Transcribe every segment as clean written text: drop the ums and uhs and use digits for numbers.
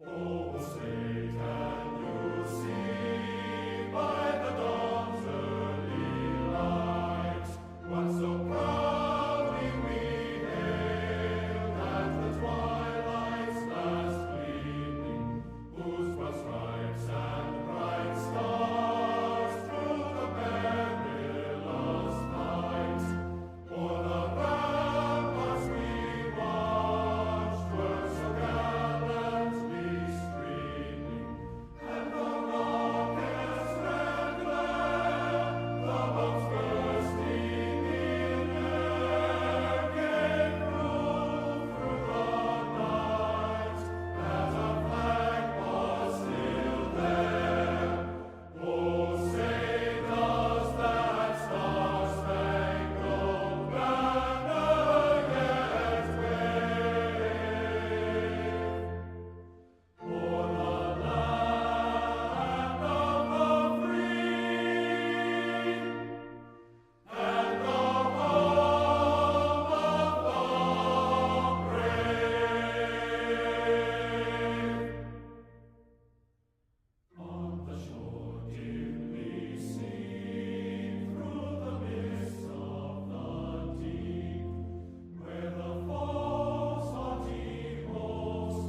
O Satan, you see by the dawn's early light what so proudly we hailed at the twilight's last gleaming, whose broad stripes and bright stars through the perilous fight o'er the ramparts we watched were so gallantly streaming, and the rocket's red glare, the bombs bursting in air, gave proof through the night that our flag was still there. Oh, say does that star-spangled banner yet wave o'er the land of the free and the home of the brave? On the shore dimly seen through the mists of the deep, where the foe's haughty host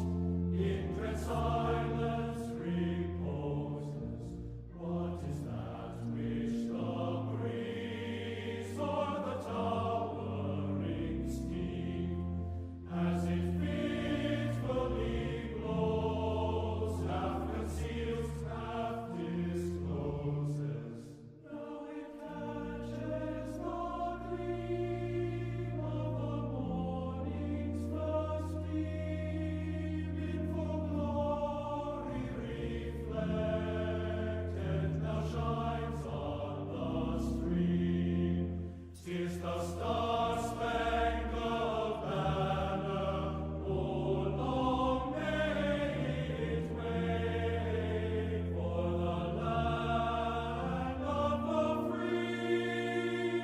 in dread silence reposes, what is that which the breeze o'er the towering steep, as it fitfully blows, half conceals, half discloses? Now it catches the gleam of the morning's first beam, in full glory reflected, now shines on the stream. 'Tis the star-spangled banner, oh, long may it wave o'er the land of the free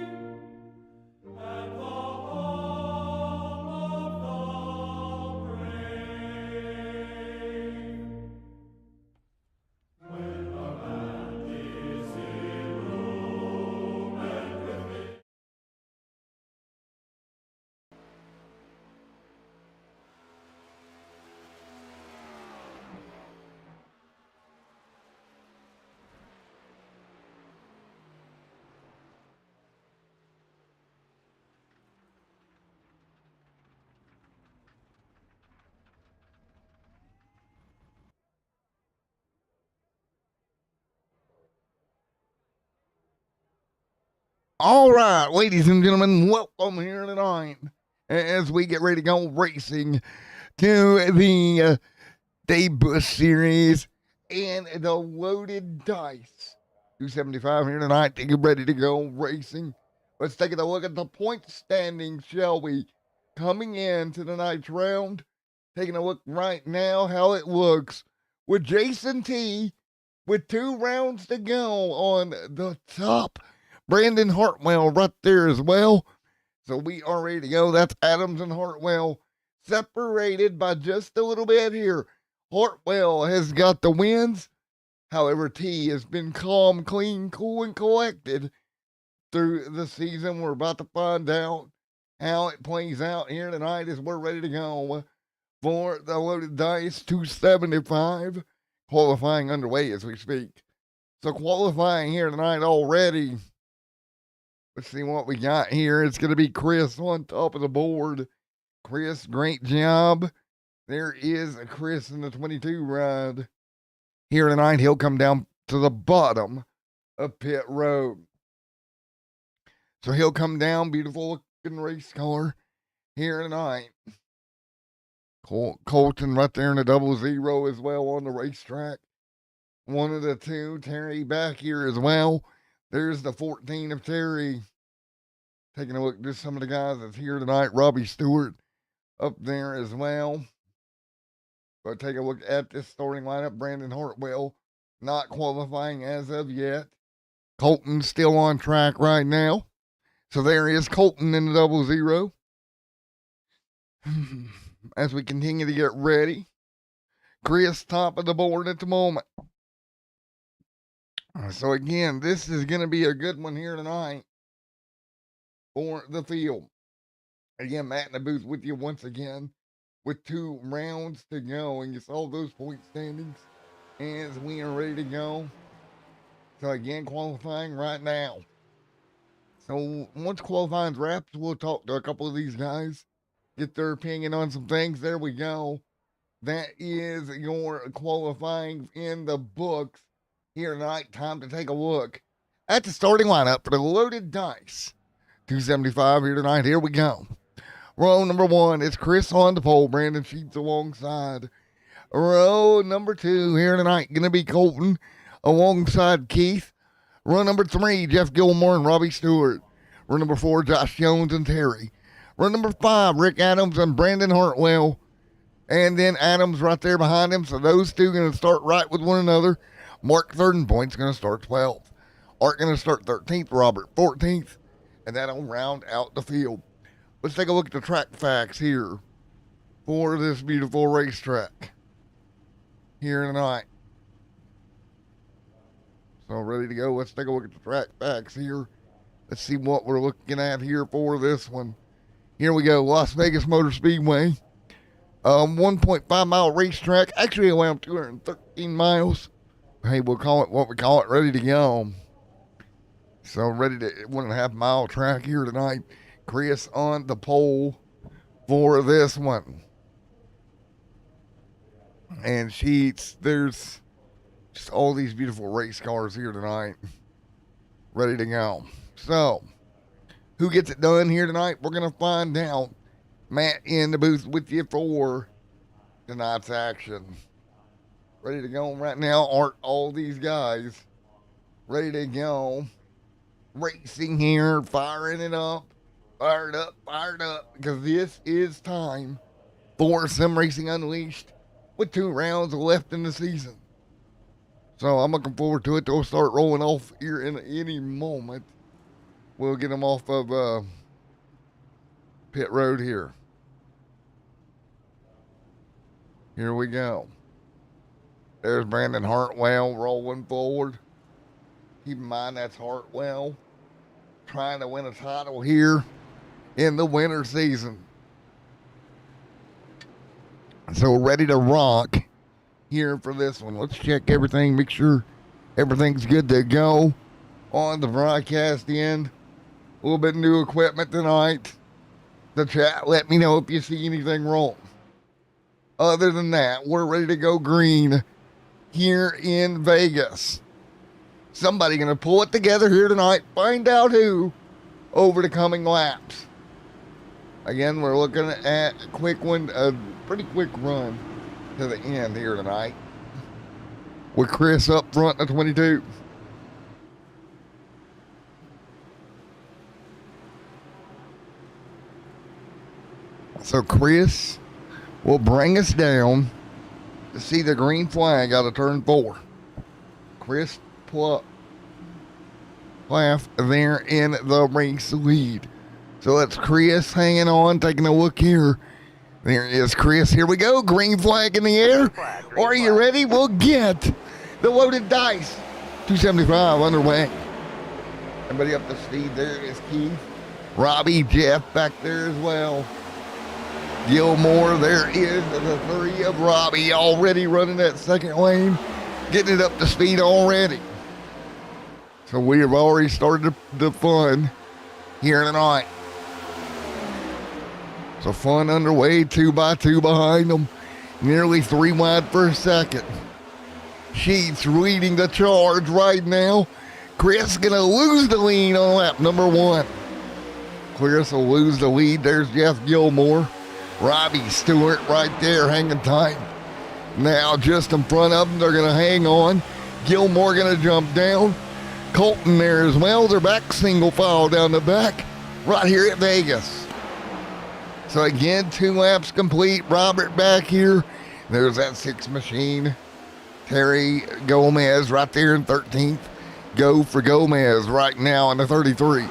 and the home of the brave. When our land is illumined with All right, ladies and gentlemen, welcome here tonight as we get ready to go racing to the Dave Bush series and the Loaded Dice 275 here tonight to get ready to go racing. Let's take a look at the point standings, shall we? Coming into tonight's round, taking a look right now how it looks with Jason T with 2 rounds to go on the top. Brandon Hartwell right there as well. So we are ready to go. That's Adams and Hartwell separated by just a little bit here. Hartwell has got the wins. However, T has been calm, clean, cool, and collected through the season. We're about to find out how it plays out here tonight as we're ready to go for the Loaded Dice 275. Qualifying underway as we speak. So qualifying here tonight already. Let's see what we got here. It's going to be Chris on top of the board. Chris, great job. There is a Chris in the 22 ride. Here tonight, he'll come down to the bottom of pit road. So he'll come down, beautiful looking race car here tonight. Colton right there in the 00 as well on the racetrack. One of the two, Terry back here as well. There's the 14 of Terry. Taking a look at just some of the guys that's here tonight. Robbie Stewart up there as well. But take a look at this starting lineup. Brandon Hartwell not qualifying as of yet. Colton still on track right now. So there is Colton in the 00. As we continue to get ready. Chris top of the board at the moment. So again, this is going to be a good one here tonight for the field. Again, Matt in the booth with you once again with 2 rounds to go. And you saw those point standings as we are ready to go. So again, qualifying right now. So once qualifying's wrapped, we'll talk to a couple of these guys, get their opinion on some things. There we go. That is your qualifying in the books here tonight. Time to take a look at the starting lineup for the Loaded Dice 275 here tonight. Here we go. Row number 1 is Chris on the pole. Brandon Sheets alongside. Row number 2 here tonight going to be Colton alongside Keith. Row number 3, Jeff Gilmore and Robbie Stewart. Row number 4, Josh Jones and Terry. Row number 5, Rick Adams and Brandon Hartwell. And then Adams right there behind him. So those two going to start right with one another. Mark 3rd in points going to start 12th. Art going to start 13th. Robert 14th. And that'll round out the field. Let's take a look at the track facts here for this beautiful racetrack here tonight. So ready to go. Let's take a look at the track facts here. Let's see what we're looking at here for this one. Here we go. Las Vegas Motor Speedway. 1.5 mile racetrack. Actually around 213 miles. Hey, we'll call it what we call it. Ready to go. So ready to 1.5 mile track here tonight. Chris on the pole for this one. And Sheets, there's just all these beautiful race cars here tonight. Ready to go. So, who gets it done here tonight? We're going to find out. Matt in the booth with you for tonight's action. Ready to go right now. Art, all these guys ready to go. Racing here, firing it up. Fired up, because this is time for Sim Racing Unleashed with 2 rounds left in the season. So I'm looking forward to it. They'll start rolling off here in any moment. We'll get them off of pit road here. Here we go. There's Brandon Hartwell rolling forward. Keep in mind that's Hartwell trying to win a title here in the winter season. So ready to rock here for this one. Let's check everything, make sure everything's good to go on the broadcast end. A little bit of new equipment tonight. The chat, let me know if you see anything wrong. Other than that, we're ready to go green here in Vegas. Somebody going to pull it together here tonight. Find out who over the coming laps. Again, we're looking at a quick one, a pretty quick run to the end here tonight. With Chris up front at 22. So Chris will bring us down to see the green flag out of turn 4. Chris Plaff there in the race lead. So that's Chris hanging on, taking a look here. There is Chris. Here we go. Green flag in the air. Are you ready? We'll get the Loaded Dice 275 underway. Everybody up to speed. There is Keith. Robbie, Jeff back there as well. Gilmore, there is the 3 of Robbie already running that second lane, getting it up to speed already. So we have already started the fun here tonight. So fun underway, 2 by 2 behind them, nearly 3 wide for a second. Sheets leading the charge right now. Chris gonna lose the lead on lap number 1. Chris will lose the lead. There's Jeff Gilmore. Robbie Stewart right there hanging tight. Now just in front of them, they're going to hang on. Gilmore going to jump down. Colton there as well. They're back single file down the back right here at Vegas. So again, 2 laps complete. Robert back here. There's that 6 machine. Terry Gomez right there in 13th. Go for Gomez right now in the 33.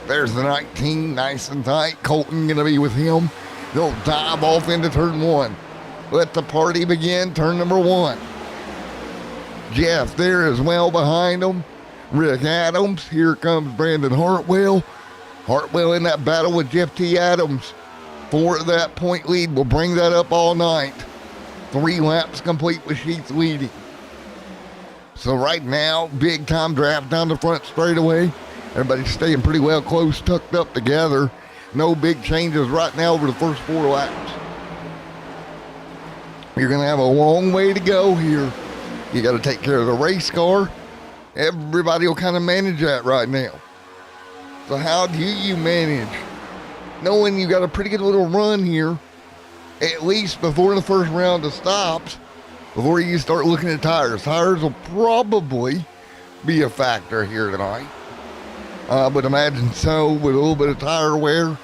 There's the 19, nice and tight. Colton going to be with him. They'll dive off into turn 1. Let the party begin. Turn number 1. Jeff there as well behind him. Rick Adams. Here comes Brandon Hartwell. Hartwell in that battle with Jeff T. Adams for that point lead. Will bring that up all night. 3 laps complete with Sheets leading. So right now, big time draft down the front straightaway. Everybody's staying pretty well close, tucked up together. No big changes right now over the first 4 laps. You're going to have a long way to go here. You got to take care of the race car. Everybody will kind of manage that right now. So how do you manage knowing you got a pretty good little run here, at least before the first round of stops, before you start looking at tires? Tires will probably be a factor here tonight. I would imagine so, with a little bit of tire wear.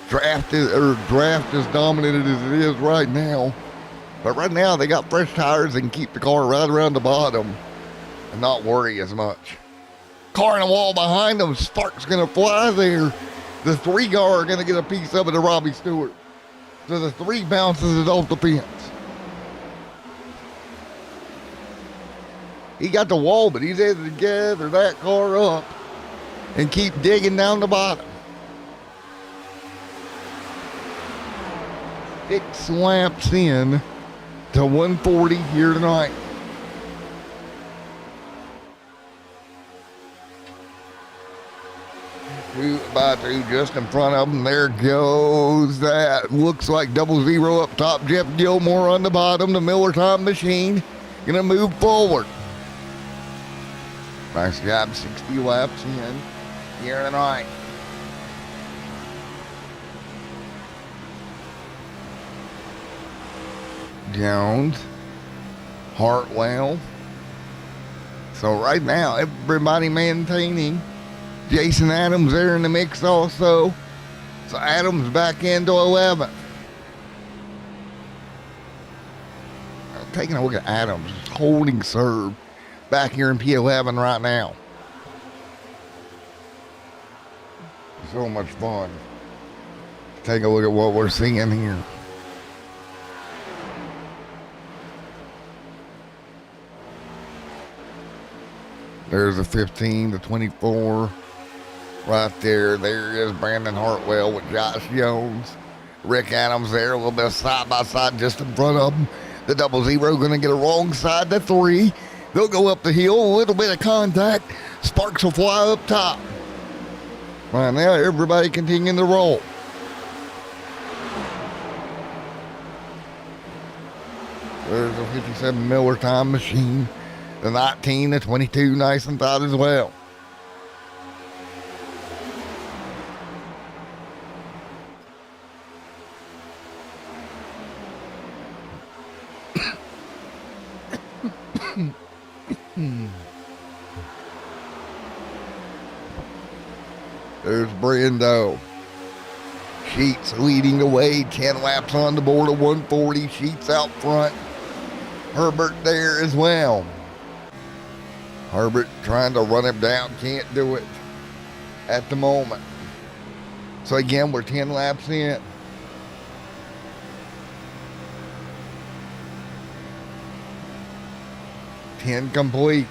Draft is as dominant as it is right now. But right now, they got fresh tires and keep the car right around the bottom and not worry as much. Car in the wall behind them. Spark's going to fly there. The 3 car are going to get a piece of it to Robbie Stewart. So the 3 bounces it off the fence. He got the wall, but he's able to gather that car up and keep digging down the bottom. 6 laps in to 140 here tonight. Two by 2 just in front of them. There goes that. Looks like 00 up top. Jeff Gilmore on the bottom. The Miller Time Machine gonna move forward. Nice job. 60 laps in here tonight. Jones, Hartwell. So right now, everybody maintaining. Jason Adams there in the mix also. So Adams back into 11th. Taking a look at Adams, holding serve back here in P11 right now. So much fun. Take a look at what we're seeing here. There's the 15, the 24. Right there. There is Brandon Hartwell with Josh Jones. Rick Adams there, a little bit of side by side just in front of him. The 00 going to get a wrong side to 3. They'll go up the hill, a little bit of contact. Sparks will fly up top. Right now, everybody continuing to roll. There's a 57 Miller Time Machine. The 19, the 22, nice and tight as well. There's Brando. Sheets leading the way. 10 laps on the board of 140. Sheets out front. Herbert there as well. Herbert trying to run him down. Can't do it at the moment. So again, we're 10 laps in. Ten complete.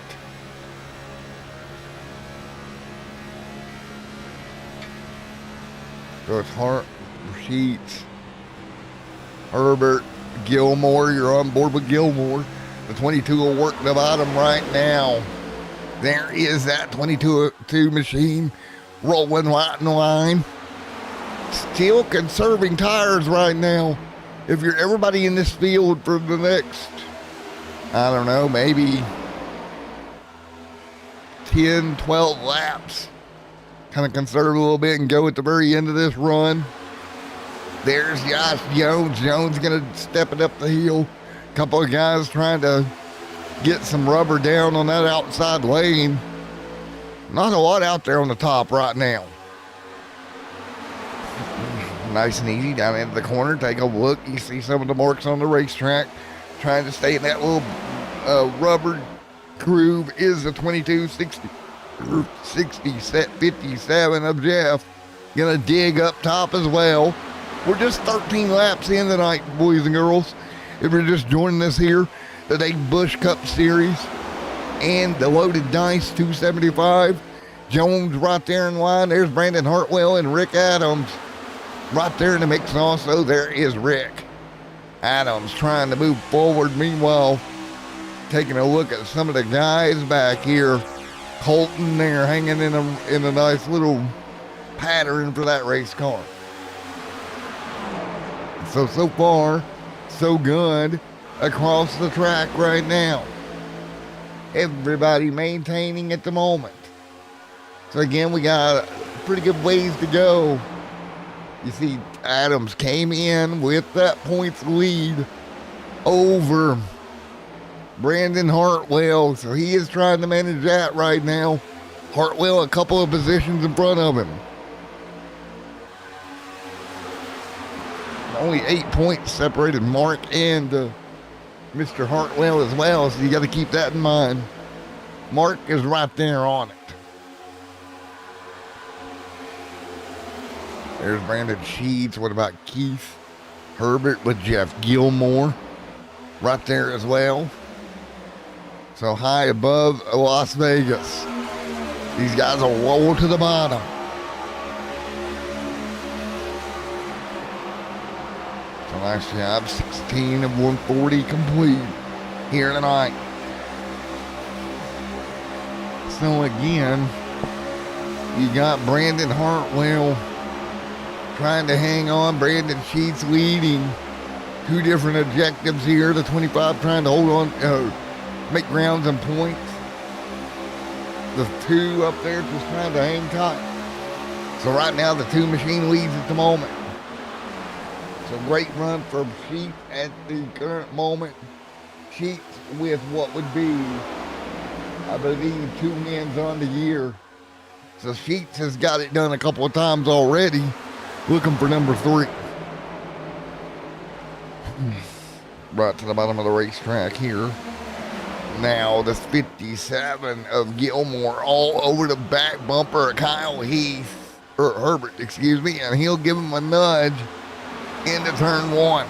So it's Hart, Sheets, Herbert, Gilmore. You're on board with Gilmore. The 22 will work the bottom right now. There is that 22 machine rolling right in line. Still conserving tires right now. If you're everybody in this field for the next, I don't know, maybe 10, 12 laps. Kind of conserve a little bit and go at the very end of this run. There's Josh Jones. Jones going to step it up the hill. A couple of guys trying to get some rubber down on that outside lane. Not a lot out there on the top right now. Nice and easy down into the corner. Take a look. You see some of the marks on the racetrack. Trying to stay in that little rubber groove is the 2260. 60 set 57 of Jeff. Gonna dig up top as well. We're just 13 laps in tonight, boys and girls. If you're just joining us here, the Dave Bush Cup Series and the Loaded Dice 275. Jones right there in line. There's Brandon Hartwell and Rick Adams right there in the mix also. There is Rick Adams trying to move forward. Meanwhile, taking a look at some of the guys back here. Colton there hanging in a nice little pattern for that race car. So far, so good across the track right now. Everybody maintaining at the moment. So again, we got a pretty good ways to go. You see Adams came in with that points lead over Brandon Hartwell, so he is trying to manage that right now. Hartwell a couple of positions in front of him. Only 8 points separated Mark and Mr. Hartwell as well, so you got to keep that in mind. Mark is right there on it. There's Brandon Sheets. What about Keith Herbert with Jeff Gilmore right there as well? So high above Las Vegas. These guys will roll to the bottom. So nice job. 16 of 140 complete here tonight. So again, you got Brandon Hartwell trying to hang on. Brandon Sheets leading. Two different objectives here. The 25 trying to hold on, make grounds and points. The two up there just trying to hang tight. So right now the two machine leads at the moment. So great run for Sheets at the current moment. Sheets with what would be, I believe, 2 wins on the year. So Sheets has got it done a couple of times already. Looking for number 3. Right to the bottom of the racetrack here. Now the 57 of Gilmore all over the back bumper of Kyle Heath, or Herbert, excuse me, and he'll give him a nudge into turn 1.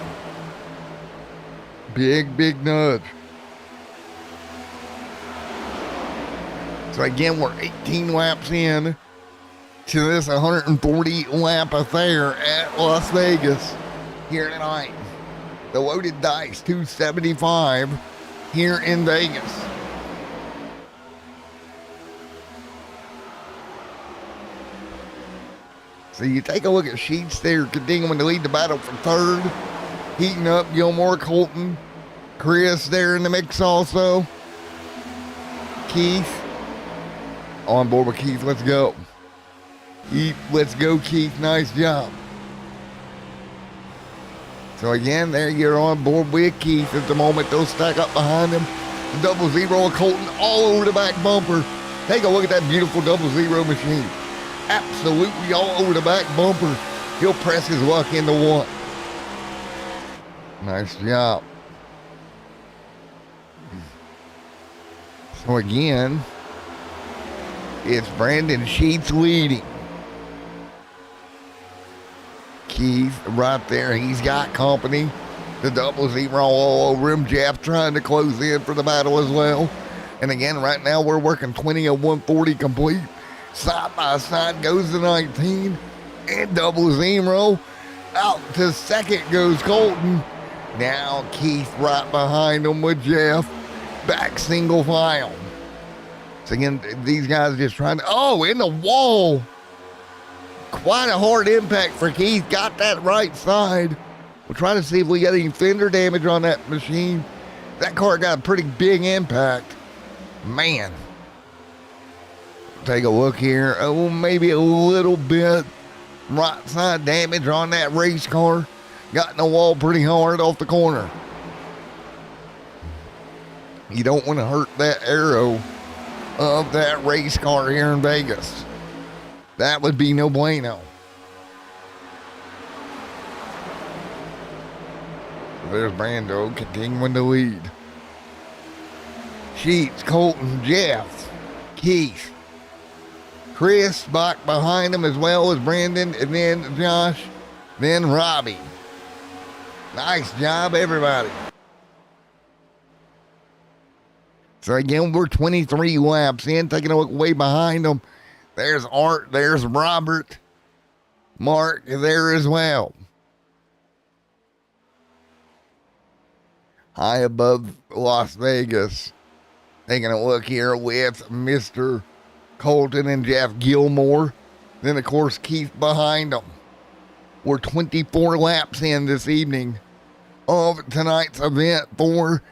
Big nudge. So again, we're 18 laps in to this 140 lap affair at Las Vegas here tonight. The Loaded Dice 275 here in Vegas. So you take a look at Sheets there, continuing to lead the battle for third. Heating up Gilmore, Colton, Chris there in the mix also. Keith. On board with Keith, let's go. Let's go, Keith. Nice job. So again, there you're on board with Keith at the moment. They'll stack up behind him. The 00 of Colton all over the back bumper. Take a look at that beautiful 00 machine. Absolutely all over the back bumper. He'll press his luck into one. Nice job. So again, it's Brandon Sheets leading. Keith right there. He's got company. The 00 all over him. Jeff trying to close in for the battle as well. And again, right now we're working 20 of 140 complete. Side by side goes the 19. And 00 out to second goes Colton. Now Keith right behind him with Jeff. Back single file. So again, these guys just trying to, in the wall. Quite a hard impact for Keith. Got that right side. We'll try to see if we got any fender damage on that machine. That car got a pretty big impact. Man. Take a look here. Oh, maybe a little bit right side damage on that race car. Got in the wall pretty hard off the corner. You don't want to hurt that aero of that race car here in Vegas. That would be no bueno. There's Brando continuing to lead. Sheets, Colton, Jeff, Keith, Chris back behind him as well as Brandon, and then Josh, then Robbie. Nice job, everybody. So again, we're 23 laps in, taking a look way behind them. There's Art, there's Robert, Mark there as well. High above Las Vegas. Taking a look here with Mr. Colton and Jeff Gilmore. Then, of course, Keith behind them. We're 24 laps in this evening of tonight's event for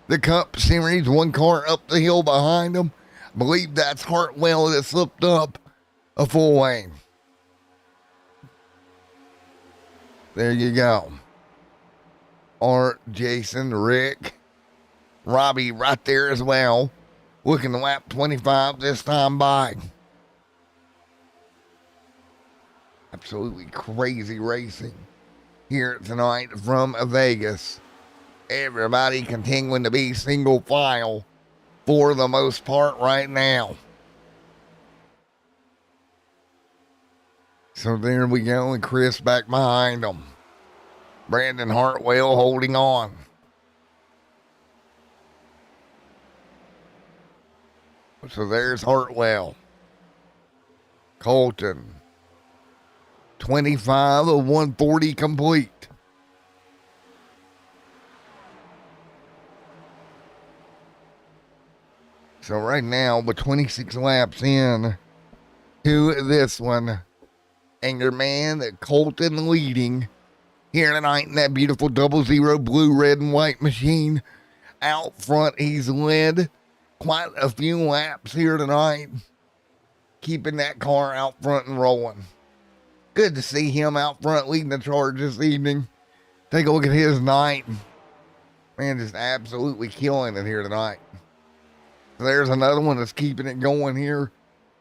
the Cup Series. One car up the hill behind them. I believe that's Hartwell that slipped up a full lane. There you go. Art, Jason, Rick, Robbie right there as well. Looking to lap 25 this time by. Absolutely crazy racing here tonight from Vegas. Everybody continuing to be single file for the most part right now. So there we go, and Chris back behind them. Brandon Hartwell holding on. So there's Hartwell. Colton. 25 of 140 complete. So right now, with 26 laps in to this one, and your man Colton leading here tonight in that beautiful 00 blue, red, and white machine. Out front, he's led quite a few laps here tonight, keeping that car out front and rolling. Good to see him out front leading the charge this evening. Take a look at his night. Man, just absolutely killing it here tonight. So there's another one that's keeping it going here.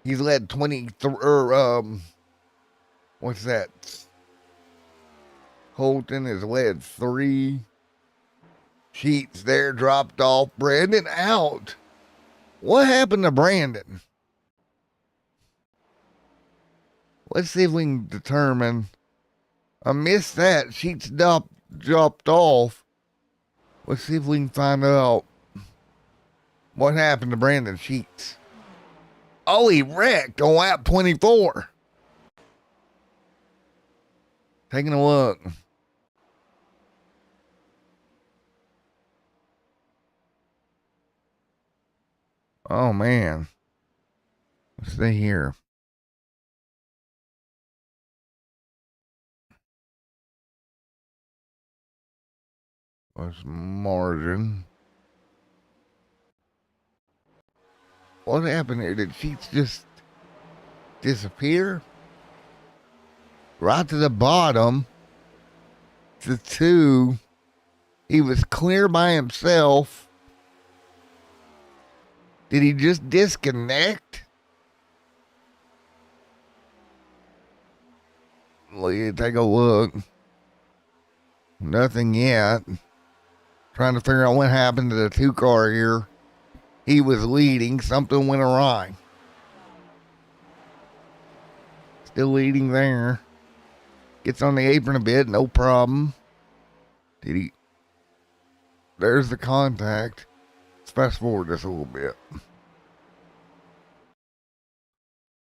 He's led 23, what's that? Colton has led 3. Sheets there dropped off. Brandon out. What happened to Brandon? Let's see if we can determine. I missed that. Sheets dropped off. Let's see if we can find out what happened to Brandon Sheets. Oh, he wrecked on lap 24. Taking a look. Oh, man. Let's see here. What's margin? What happened here? Did Sheets just disappear? Right to the bottom. To 2. He was clear by himself. Did he just disconnect? Take a look. Nothing yet. Trying to figure out what happened to the 2 car here. He was leading. Something went awry. Still leading there. Gets on the apron a bit. No problem. Did he? There's the contact. Let's fast forward this a little bit.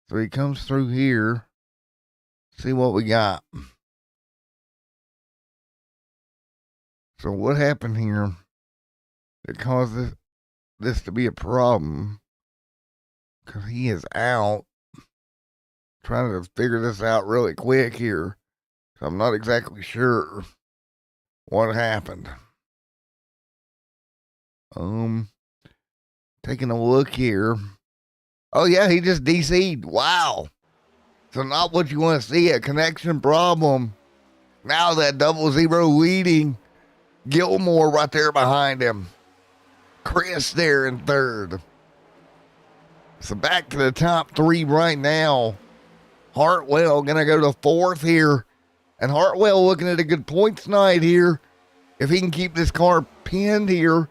So he comes through here. See what we got. So what happened here that caused this to be a problem? Because he is out. Trying to figure this out really quick here. So I'm not exactly sure what happened. Taking a look here. Oh yeah, he just DC'd. Wow. So not what you want to see, a connection problem. Now that 00 leading. Gilmore right there behind him. Chris there in 3rd. So back to the top 3 right now. Hartwell going to go to 4th here. And Hartwell looking at a good points night here. If he can keep this car pinned here,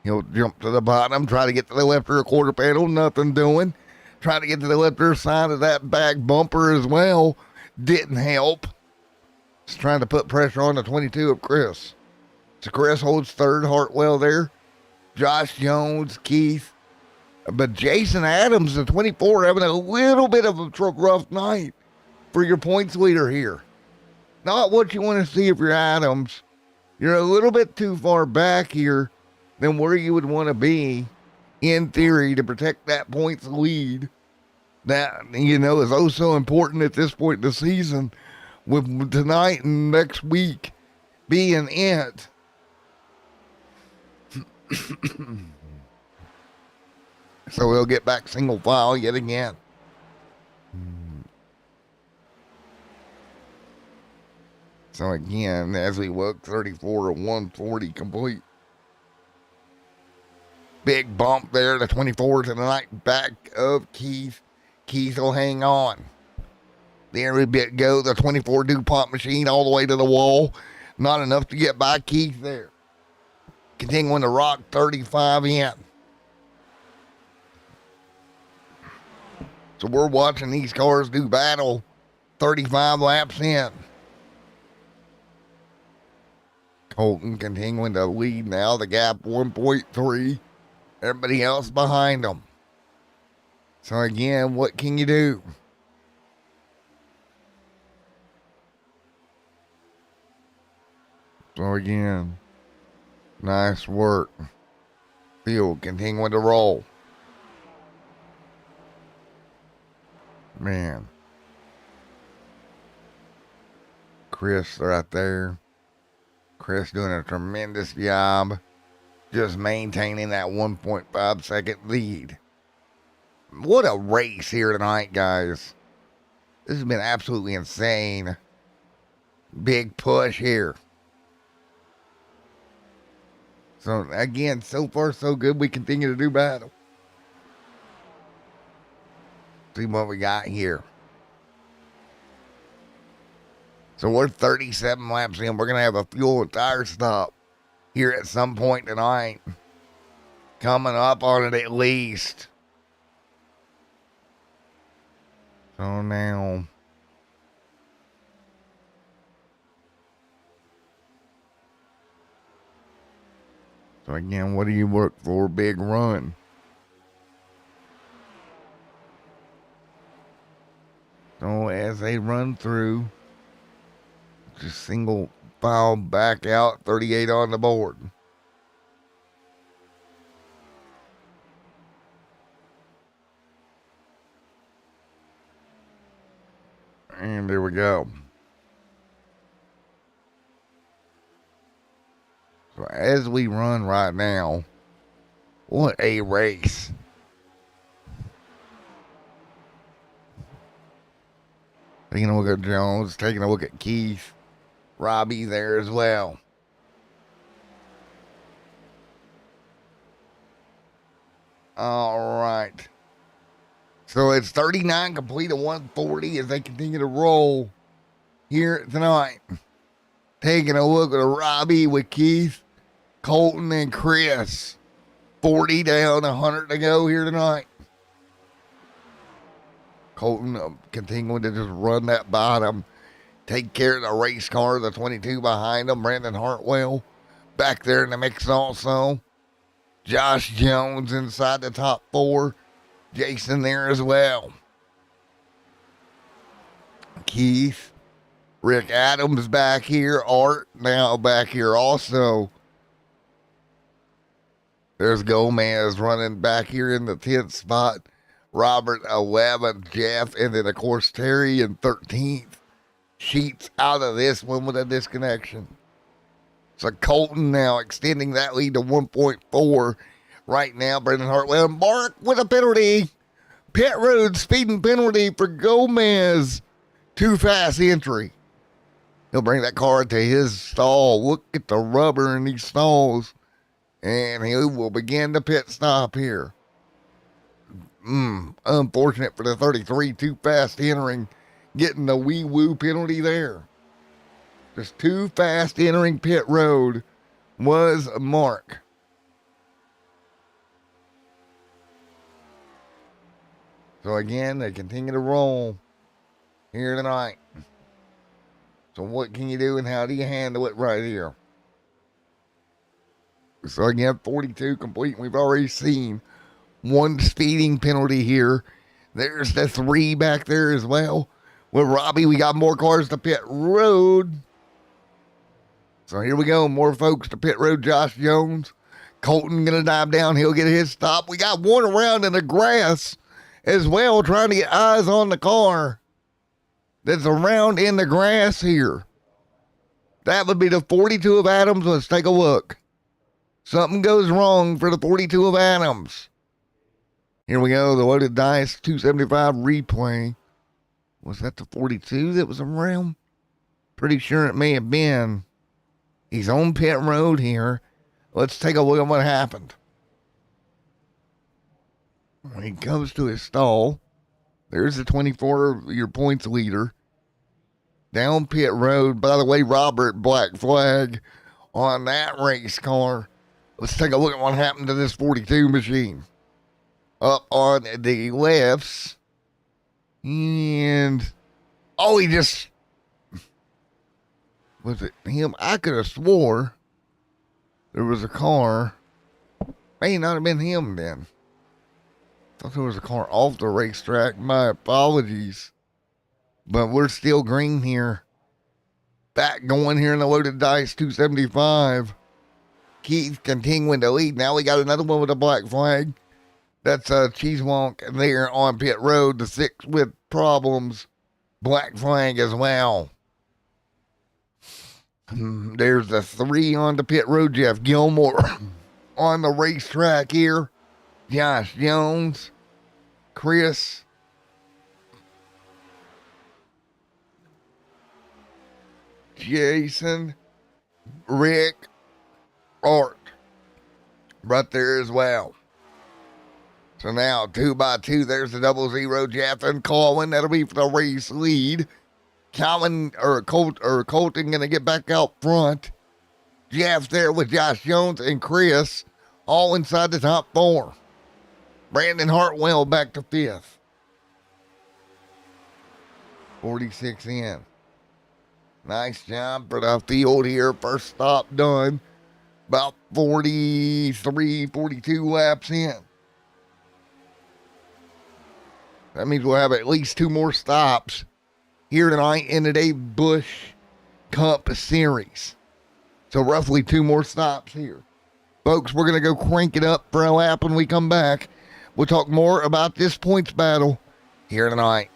he'll jump to the bottom, try to get to the left rear quarter panel, nothing doing. Try to get to the left rear side of that back bumper as well. Didn't help. Just trying to put pressure on the 22 of Chris. So Chris holds 3rd, Hartwell there. Josh Jones, Keith. But Jason Adams, the 24, having a little bit of a rough night for your points leader here. Not what you want to see if you're Adams. You're a little bit too far back here than where you would want to be, in theory, to protect that points lead. That, is oh so important at this point in the season, with tonight and next week being it. So we'll get back single file yet again. So again, as we look, 34 to 140 complete. Big bump there, the 24 to the night back of Keith. Keith will hang on. There we go, the 24 DuPont machine all the way to the wall. Not enough to get by Keith there. Continuing to rock 35 in. So we're watching these cars do battle 35 laps in. Colton continuing to lead now. The gap 1.3. Everybody else behind them. So again, what can you do? So again, nice work. Field continuing to roll. Man. Chris right there. Chris doing a tremendous job just maintaining that 1.5 second lead. What a race here tonight, guys. This has been absolutely insane. Big push here. So again, so far so good. We continue to do battle. See what we got here. So we're 37 laps in. We're going to have a fuel and tire stop here at some point tonight. Coming up on it at least. So now. So again, what do you work for? Big run. So as they run through, just single file back out, 38 on the board. And there we go. So as we run right now, what a race. Taking a look at Jones, taking a look at Keith. Robbie there as well. All right. So it's 39 complete to 140 as they continue to roll here tonight. Taking a look at Robbie with Keith, Colton, and Chris. 40 down, 100 to go here tonight. Colton continuing to just run that bottom. Take care of the race car, the 22 behind him. Brandon Hartwell back there in the mix also. Josh Jones inside the top four. Jason there as well. Keith. Rick Adams back here. Art now back here also. There's Gomez running back here in the 10th spot. Robert 11th. Jeff. And then, of course, Terry in 13th. Sheets out of this one with a disconnection. So Colton now extending that lead to 1.4 right now. Brendan Hartwell and Mark with a penalty. Pit road speeding penalty for Gomez. Too fast entry. He'll bring that car to his stall. Look at the rubber in these stalls. And he will begin the pit stop here. Unfortunate for the 33. Too fast entering. Getting the wee-woo penalty there. Just too fast entering pit road was Mark. So again, they continue to roll here tonight. So what can you do and how do you handle it right here? So again, 42 complete. We've already seen one speeding penalty here. There's the 3 back there as well. With Robbie, we got more cars to pit road. So here we go. More folks to pit road. Josh Jones. Colton going to dive down. He'll get his stop. We got one around in the grass as well, trying to get eyes on the car that's around in the grass here. That would be the 42 of Adams. Let's take a look. Something goes wrong for the 42 of Adams. Here we go. The loaded dice 275 replay. Was that the 42 that was around? Pretty sure it may have been. He's on pit road here. Let's take a look at what happened. When he comes to his stall, there's the 24-year points leader. Down pit road. By the way, Robert, black flag on that race car. Let's take a look at what happened to this 42 machine. Up on the lefts. And, oh, he just, was it him? I could have swore there was a car. May not have been him then. Thought there was a car off the racetrack. My apologies. But we're still green here. Back going here in the loaded dice, 275. Keith continuing to lead. Now we got another one with a black flag. That's Cheese Wonk there on pit road. The 6 with problems. Black flag as well. There's the 3 on the pit road. Jeff Gilmore on the racetrack here. Josh Jones. Chris. Jason. Rick. Art. Right there as well. So now 2 by 2, there's the 00. Jeff and Colin. That'll be for the race lead. Colton gonna get back out front. Jeff there with Josh Jones and Chris, all inside the top 4. Brandon Hartwell back to 5th. 46 in. Nice job for the field here. First stop done. About 43, 42 laps in. That means we'll have at least 2 more stops here tonight in the Dave Bush Cup Series. So roughly 2 more stops here. Folks, we're going to go crank it up for a lap when we come back. We'll talk more about this points battle here tonight.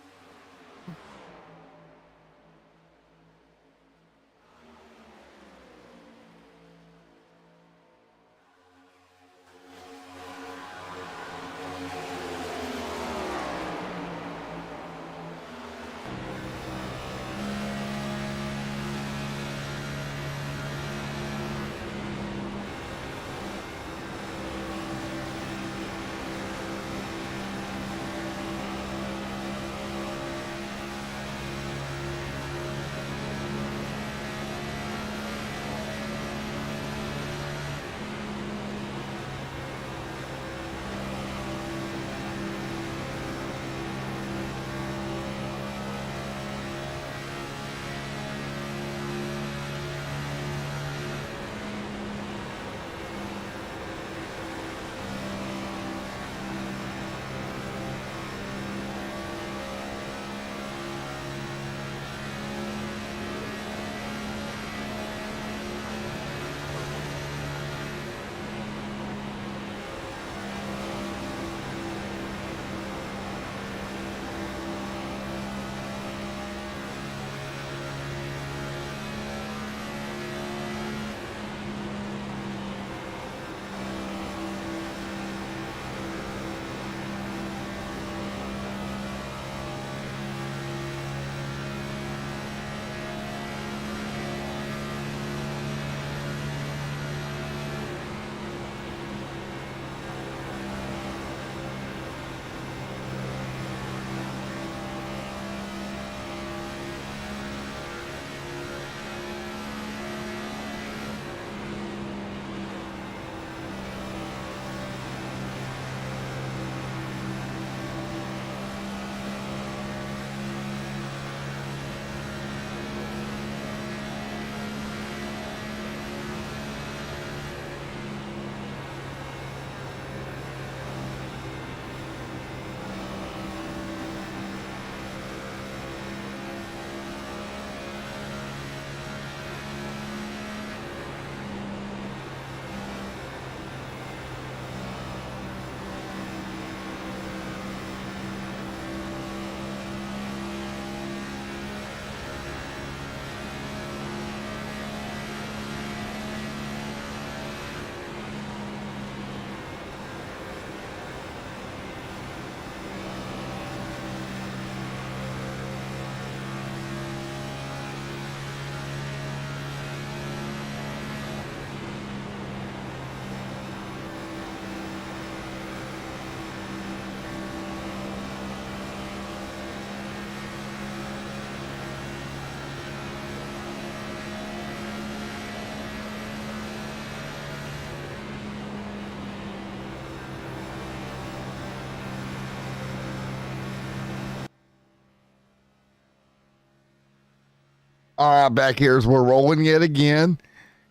All right, back here as we're rolling yet again.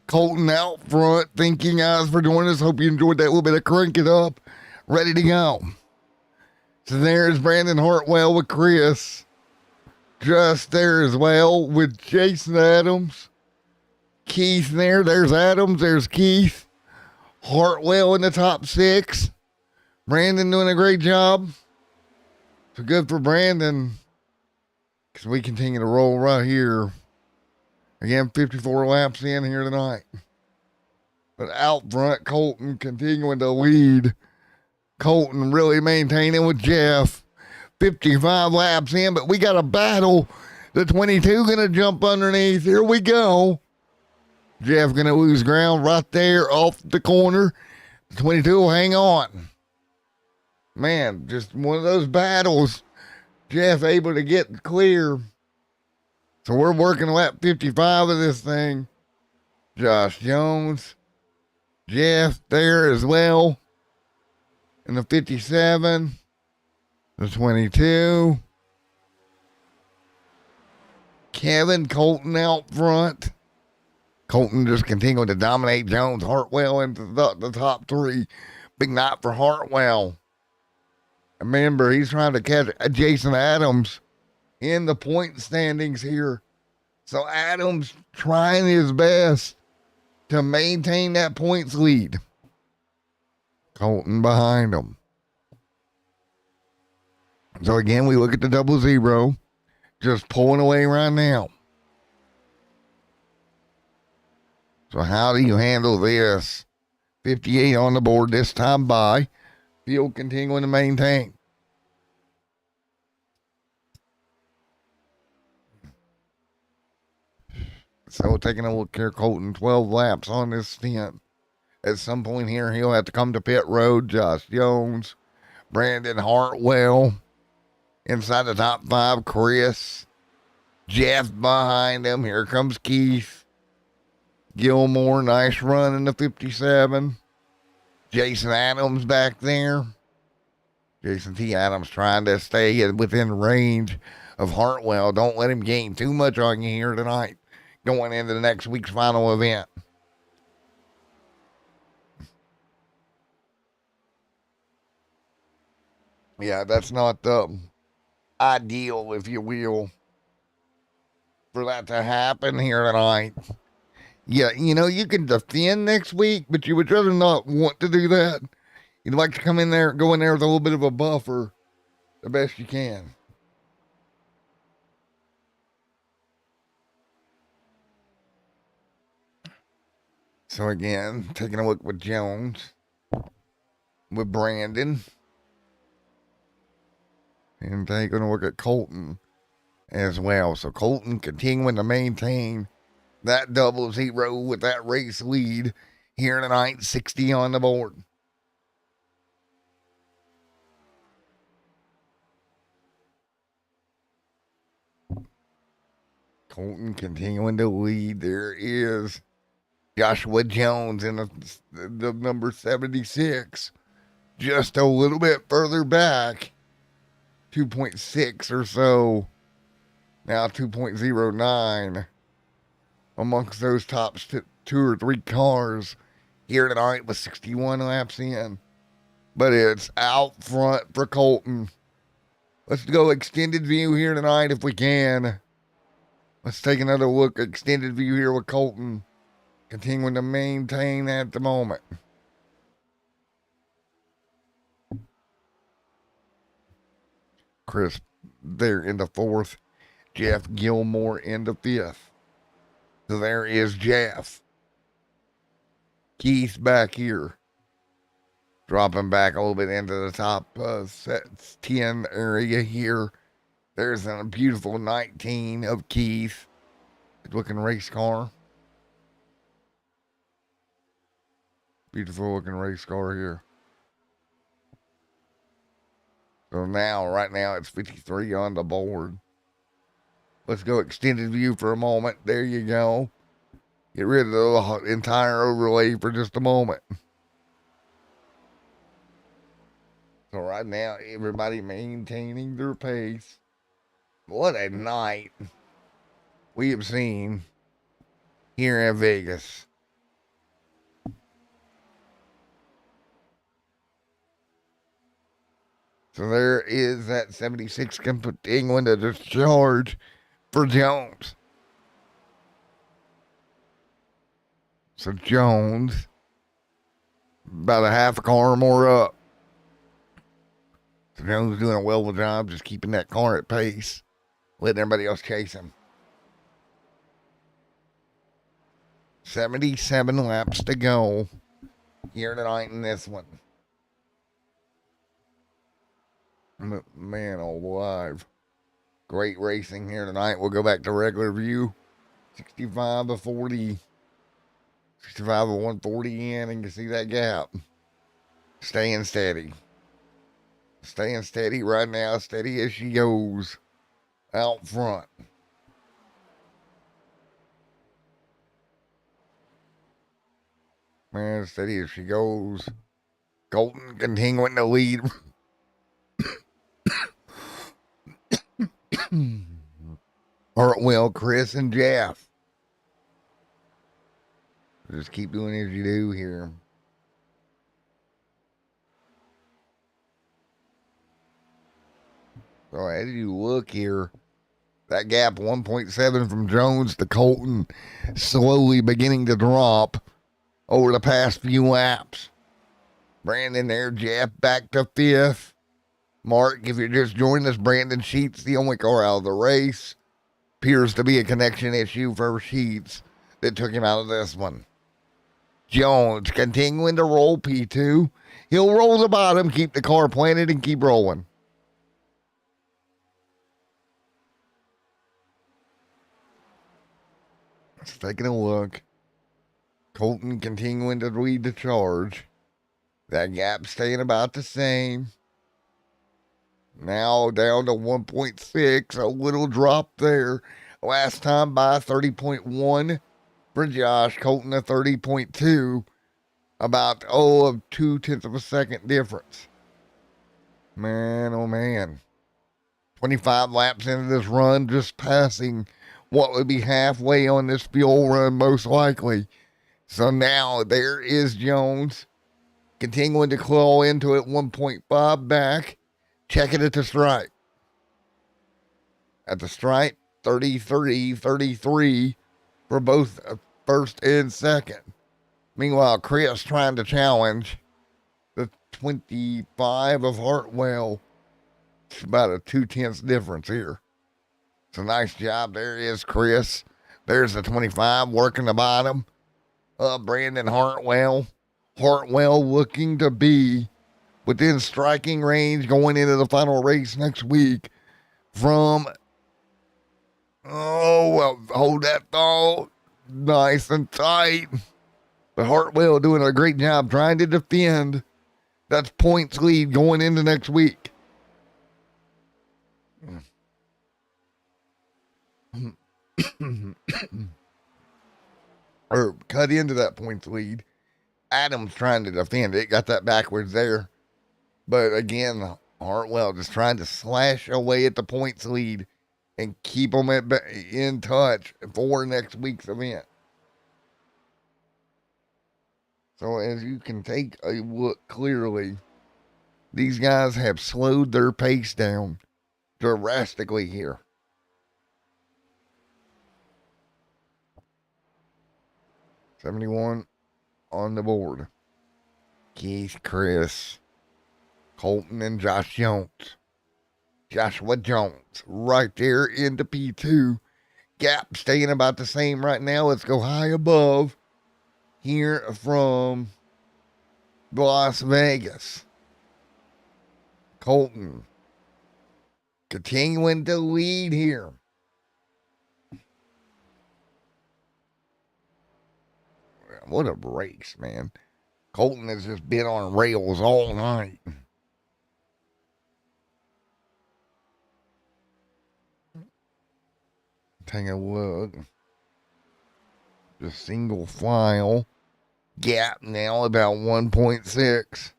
Colton out front. Thank you guys for joining us. Hope you enjoyed that little bit of Crank It Up. Ready to go. So there's Brandon Hartwell with Chris. Just there as well with Jason Adams. Keith there. There's Adams. There's Keith. Hartwell in the top 6. Brandon doing a great job. So good for Brandon. Because we continue to roll right here. Again, 54 laps in here tonight. But out front, Colton continuing to lead. Colton really maintaining with Jeff. 55 laps in, but we got a battle. The 22 going to jump underneath. Here we go. Jeff going to lose ground right there off the corner. The 22 will hang on. Man, just one of those battles. Jeff able to get clear. So we're working lap 55 of this thing. Josh Jones. Jeff there as well. In the 57. The 22. Kevin Colton out front. Colton just continuing to dominate Jones. Hartwell into the top 3. Big night for Hartwell. Remember, he's trying to catch Jason Adams in the point standings here. So Adams trying his best to maintain that points lead. Colton behind him. So again, we look at the 00. Just pulling away right now. So how do you handle this? 58 on the board this time by. Field continuing to maintain. So taking a look here, Colton, 12 laps on this stint. At some point here, he'll have to come to pit road. Josh Jones, Brandon Hartwell. Inside the top 5, Chris. Jeff behind him. Here comes Keith. Gilmore, nice run in the 57. Jason Adams back there. Jason T. Adams trying to stay within range of Hartwell. Don't let him gain too much on you here tonight. Going into the next week's final event. Yeah, that's not ideal, if you will, for that to happen here tonight. Yeah, you know, you can defend next week, but you would rather not want to do that. You'd like to come in there, go in there with a little bit of a buffer the best you can. So again, taking a look with Jones, with Brandon, and taking a look at Colton as well. So Colton continuing to maintain that 00 with that race lead here tonight, 60 on the board. Colton continuing to lead. There is Joshua Jones in the number 76. Just a little bit further back. 2.6 or so. Now 2.09. Amongst those top 2 or 3 cars here tonight with 61 laps in. But it's out front for Colton. Let's go extended view here tonight if we can. Let's take another look at extended view here with Colton. Continuing to maintain at the moment. Chris there in the 4th. Jeff Gilmore in the 5th. So there is Jeff. Keith back here. Dropping back a little bit into the top 10 area here. There's a beautiful 19 of Keith. Good looking race car. Beautiful looking race car here. So now, right now, it's 53 on the board. Let's go extended view for a moment. There you go. Get rid of the entire overlay for just a moment. So right now, everybody maintaining their pace. What a night we have seen here at Vegas. So there is that 76 continuing to discharge for Jones. So Jones, about a half a car more up. So Jones doing a well of a job just keeping that car at pace, letting everybody else chase him. 77 laps to go here tonight in this one. Man alive. Great racing here tonight. We'll go back to regular view. 65 to 40. 65 to 140 in, and you can see that gap. Staying steady. Staying steady right now. Steady as she goes out front. Man, steady as she goes. Colton continuing to lead. Hartwell, Chris, and Jeff. Just keep doing as you do here. So as you look here, that gap 1.7 from Jones to Colton slowly beginning to drop over the past few laps. Brandon there, Jeff back to 5th. Mark, if you're just joining us, Brandon Sheets, the only car out of the race. Appears to be a connection issue for Sheets that took him out of this one. Jones continuing to roll P2. He'll roll the bottom, keep the car planted, and keep rolling. Let's taking a look. Colton continuing to lead the charge. That gap staying about the same. Now down to 1.6. A little drop there. Last time by 30.1 for Josh. Colton a 30.2. About, of 0.2 of a second difference. Man, oh man. 25 laps into this run, just passing what would be halfway on this fuel run, most likely. So now there is Jones. Continuing to claw into it, 1.5 back. Checking at the stripe. At the stripe, 33 for both first and second. Meanwhile, Chris trying to challenge the 25 of Hartwell. It's about a 0.2 difference here. So nice job. There is Chris. There's the 25 working the bottom. Brandon Hartwell. Hartwell looking to be within striking range going into the final race next week from, hold that thought, nice and tight. But Hartwell doing a great job trying to defend that points lead going into next week. Or cut into that points lead. Adams trying to defend it, got that backwards there. But again, Hartwell just trying to slash away at the points lead and keep them in touch for next week's event. So as you can take a look clearly, these guys have slowed their pace down drastically here. $71 on the board. Keith, Chris, Colton, and Josh Jones. Joshua Jones right there into P2. Gap staying about the same right now. Let's go high above here from Las Vegas. Colton continuing to lead here. What a race, man. Colton has just been on rails all night. Take a look. Just single file. Gap now about 1.6.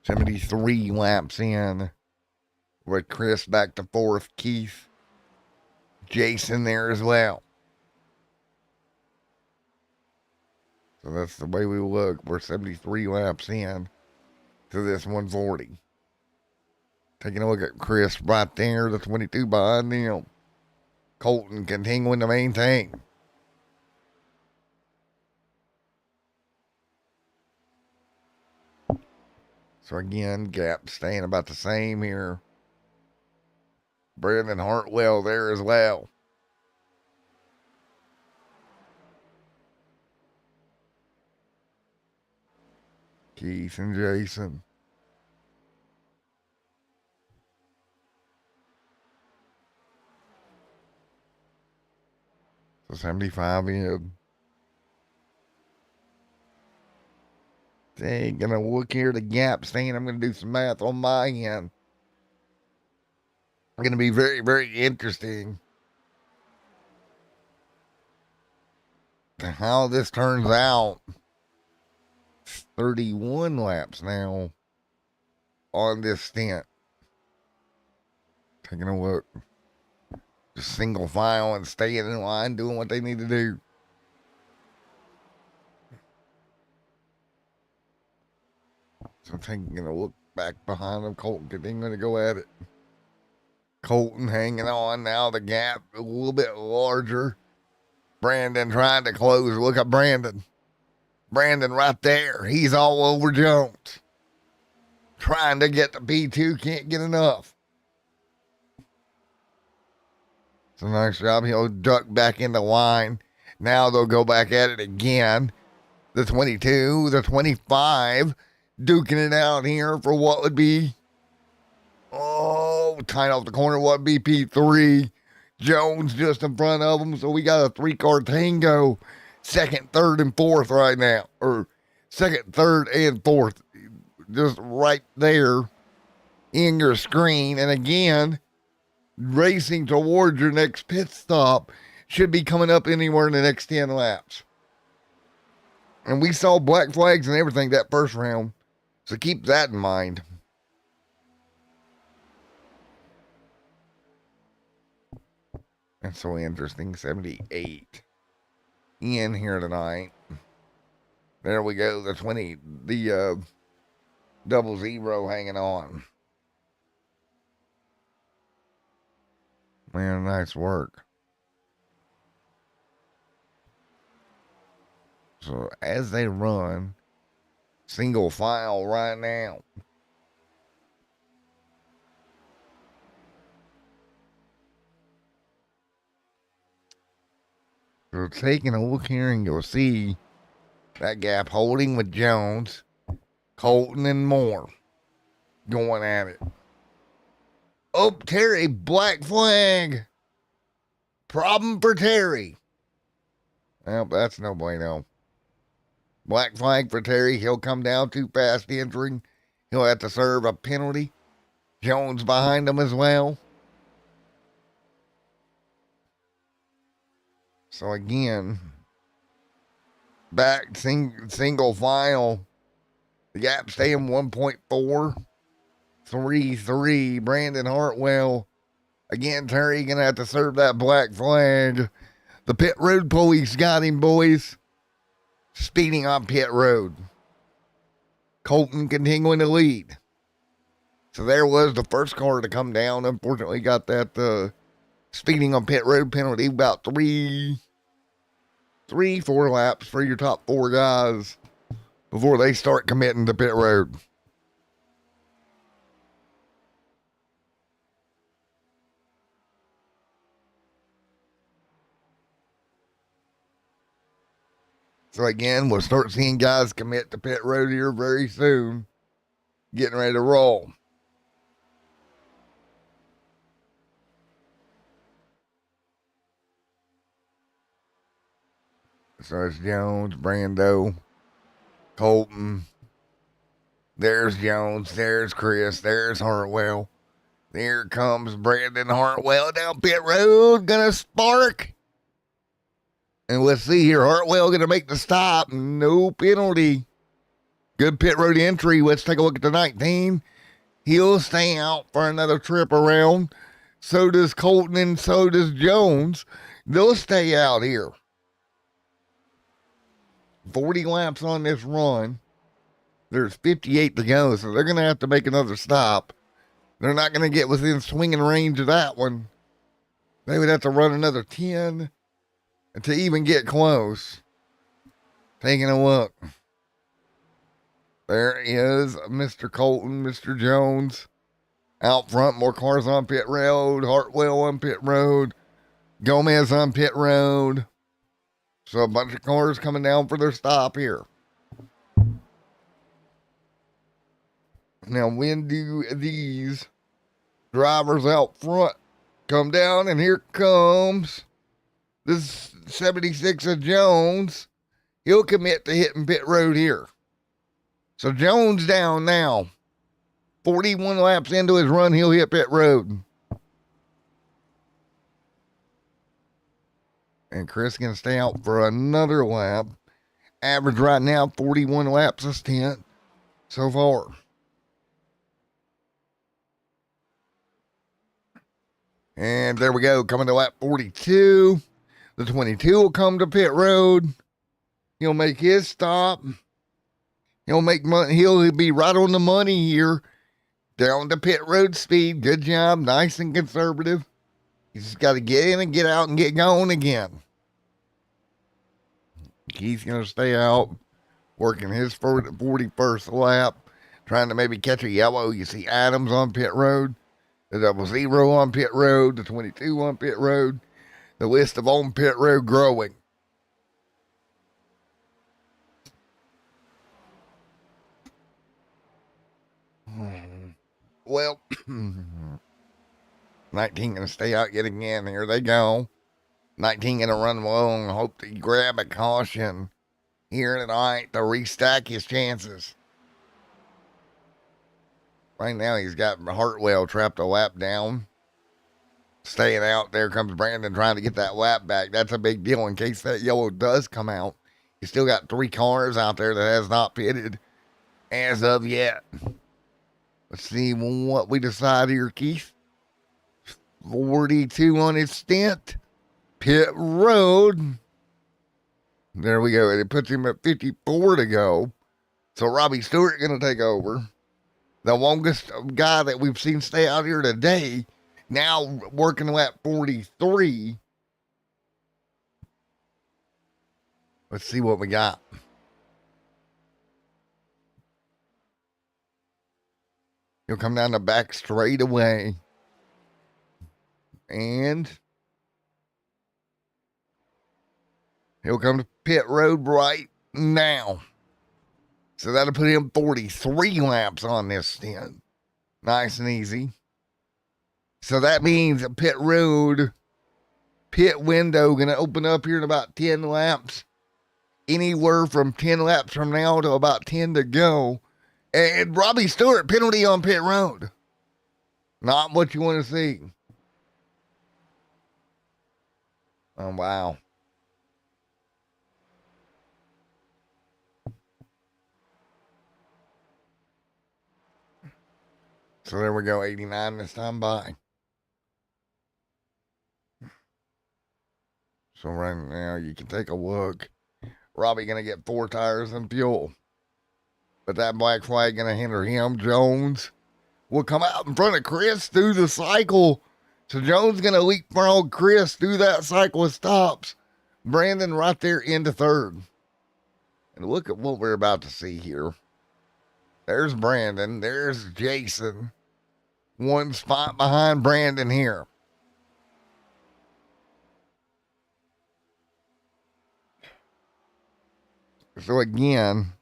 73 laps in. With Chris back to 4th. Keith Jason there as well. So that's the way we look. We're 73 laps in to this 140. Taking a look at Chris right there, the 22 behind him. Colton continuing to maintain. So again, gap staying about the same here. Brandon Hartwell there as well. Keith and Jason. So 75 in. Dang, gonna look here the gap staying. I'm gonna do some math on my end. Gonna be very, very interesting how this turns out. 31 laps now on this stint. Taking a look. Just single file and staying in line, doing what they need to do. So taking a look back behind them. Colton continuing to go at it. Colton hanging on now. The gap a little bit larger. Brandon trying to close. Look at Brandon. Brandon right there. He's all over Jones. Trying to get the P2. Can't get enough. It's a nice job. He'll duck back into line. Now they'll go back at it again. The 22, the 25. Duking it out here for what would be, tight off the corner, what would be P3. Jones just in front of him, so we got a 3-car tango, second, third, and fourth right now, or second, third, and fourth, just right there in your screen. And again, racing towards your next pit stop should be coming up anywhere in the next 10 laps. And we saw black flags and everything that first round. So keep that in mind. That's so interesting. 78 in here tonight. There we go. The 20, the 00 hanging on. Man, nice work. So as they run, single file right now. So taking a look here and you'll see that gap holding with Jones, Colton, and Moore going at it. Oh, Terry, black flag. Problem for Terry. Well, that's no bueno. Black flag for Terry. He'll come down too fast entering. He'll have to serve a penalty. Jones behind him as well. So again, back single file. The gap staying 1.433. Brandon Hartwell. Again, Terry gonna have to serve that black flag. The pit road police got him, boys. Speeding on pit road. Colton continuing to lead. So there was the first car to come down. Unfortunately, got that speeding on pit road penalty. About 4 laps for your top 4 guys before they start committing to pit road. So again, we'll start seeing guys commit to pit road here very soon. Getting ready to roll. So it's Jones, Brando, Colton. There's Jones. There's Chris. There's Hartwell. There comes Brandon Hartwell down pit road. Gonna spark. And let's see here. Hartwell going to make the stop. No penalty. Good pit road entry. Let's take a look at the 19. He'll stay out for another trip around. So does Colton and so does Jones. They'll stay out here. 40 laps on this run. There's 58 to go, so they're going to have to make another stop. They're not going to get within swinging range of that one. They would have to run another 10 to even get close. Taking a look. There is Mr. Colton, Mr. Jones. Out front, more cars on pit road. Hartwell on pit road. Gomez on pit road. So a bunch of cars coming down for their stop here. Now, when do these drivers out front come down? And here comes this 76 of Jones. He'll commit to hitting pit road here. So Jones down now. 41 laps into his run, he'll hit pit road. And Chris can stay out for another lap. Average right now, 41 laps a stint so far. And there we go, coming to lap 42. The 22 will come to pit road. He'll make his stop. He'll make money. He'll be right on the money here. Down to pit road speed. Good job. Nice and conservative. He's just got to get in and get out and get going again. He's going to stay out, working his 41st lap, trying to maybe catch a yellow. You see Adams on pit road, the 00 on pit road, the 22 on pit road. The list of on pit road growing. Well, 19 going to stay out yet again. Here they go. 19 going to run long. Hope to grab a caution here tonight to restack his chances. Right now, he's got Hartwell trapped a lap down. Staying out. There comes Brandon trying to get that lap back. That's a big deal in case that yellow does come out. You still got 3 cars out there that has not pitted as of yet. Let's see what we decide here, Keith. 42 on his stint. Pit road. There we go. It puts him at 54 to go. So Robbie Stewart going to take over. The longest guy that we've seen stay out here today. Now working at 43. Let's see what we got. He'll come down the back straight away. And he'll come to pit road right now. So that'll put him 43 laps on this stint. Nice and easy. So that means a pit road, pit window going to open up here in about 10 laps. Anywhere from 10 laps from now to about 10 to go. And Robbie Stewart, penalty on pit road. Not what you want to see. Oh, wow. So there we go, 89 this time by. So right now you can take a look. Robbie going to get 4 tires and fuel. But that black flag going to hinder him. Jones will come out in front of Chris through the cycle. So Jones going to leapfrog Chris through that cycle of stops. Brandon right there into third. And look at what we're about to see here. There's Brandon. There's Jason. 1 spot behind Brandon here. So again,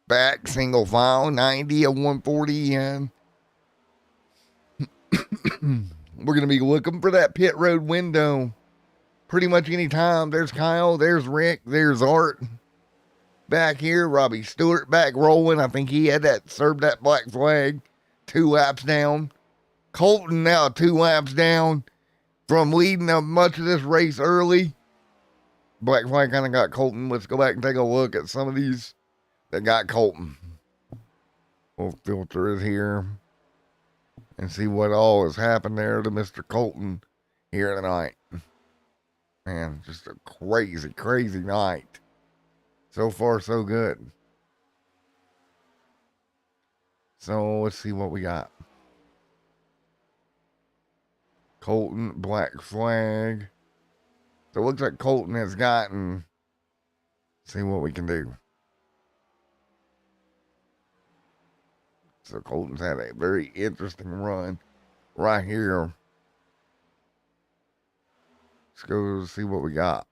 back single file, 90 of 140 in. We're going to be looking for that pit road window pretty much any time. There's Kyle, there's Rick, there's Art. Back here, Robbie Stewart back rolling. I think he had that, served that black flag. 2 laps down. Colton now 2 laps down from leading much of this race early. Black flag kind of got Colton. Let's go back and take a look at some of these that got Colton. We'll filter it here. and see what all has happened there to Mr. Colton here tonight. Man, just a crazy, crazy night. So far, so good. So let's see what we got. Colton, Black Flag. So it looks like Colton has gotten. See what we can do. So Colton's had a very interesting run right here. Let's go see what we got.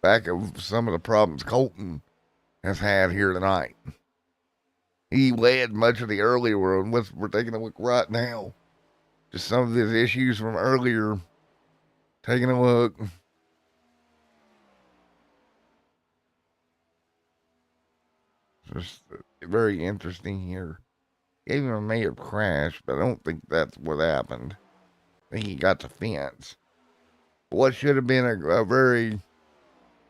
Back of some of the problems Colton has had here tonight. He led much of the earlier one. We're taking a look right now. Just some of his issues from earlier. Taking a look. Just very interesting here. Gave him a may have crashed, but I don't think that's what happened. I think he got the fence. What should have been a very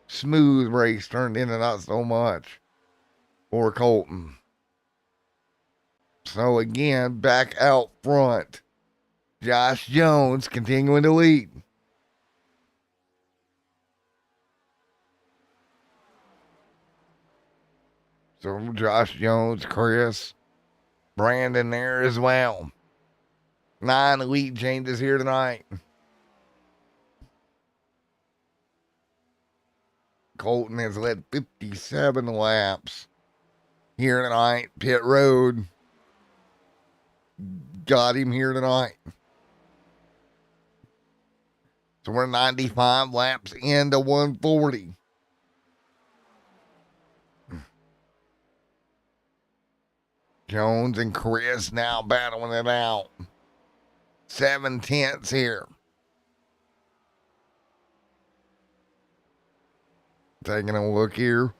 smooth race turned into not so much for Colton. So again, back out front, Josh Jones continuing to lead. So Josh Jones, Chris, Brandon there as well. 9 elite changes here tonight. Colton has led 57 laps here tonight. Pit road got him here tonight. So we're 95 laps into 140. Jones and Chris now battling it out. 7/10 here. Taking a look here.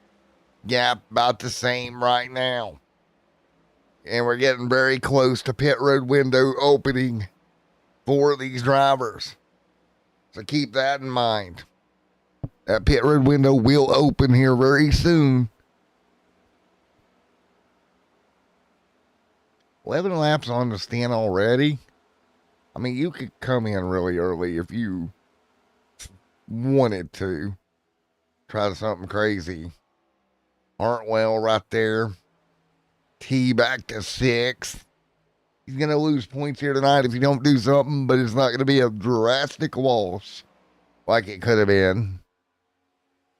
Gap about the same right now. And we're getting very close to pit road window opening for these drivers. So keep that in mind. That pit road window will open here very soon. 11 laps on the stint already. I mean, you could come in really early if you wanted to. Try something crazy. Hartwell right there. T back to 6th. He's going to lose points here tonight if you don't do something, but it's not going to be a drastic loss like it could have been.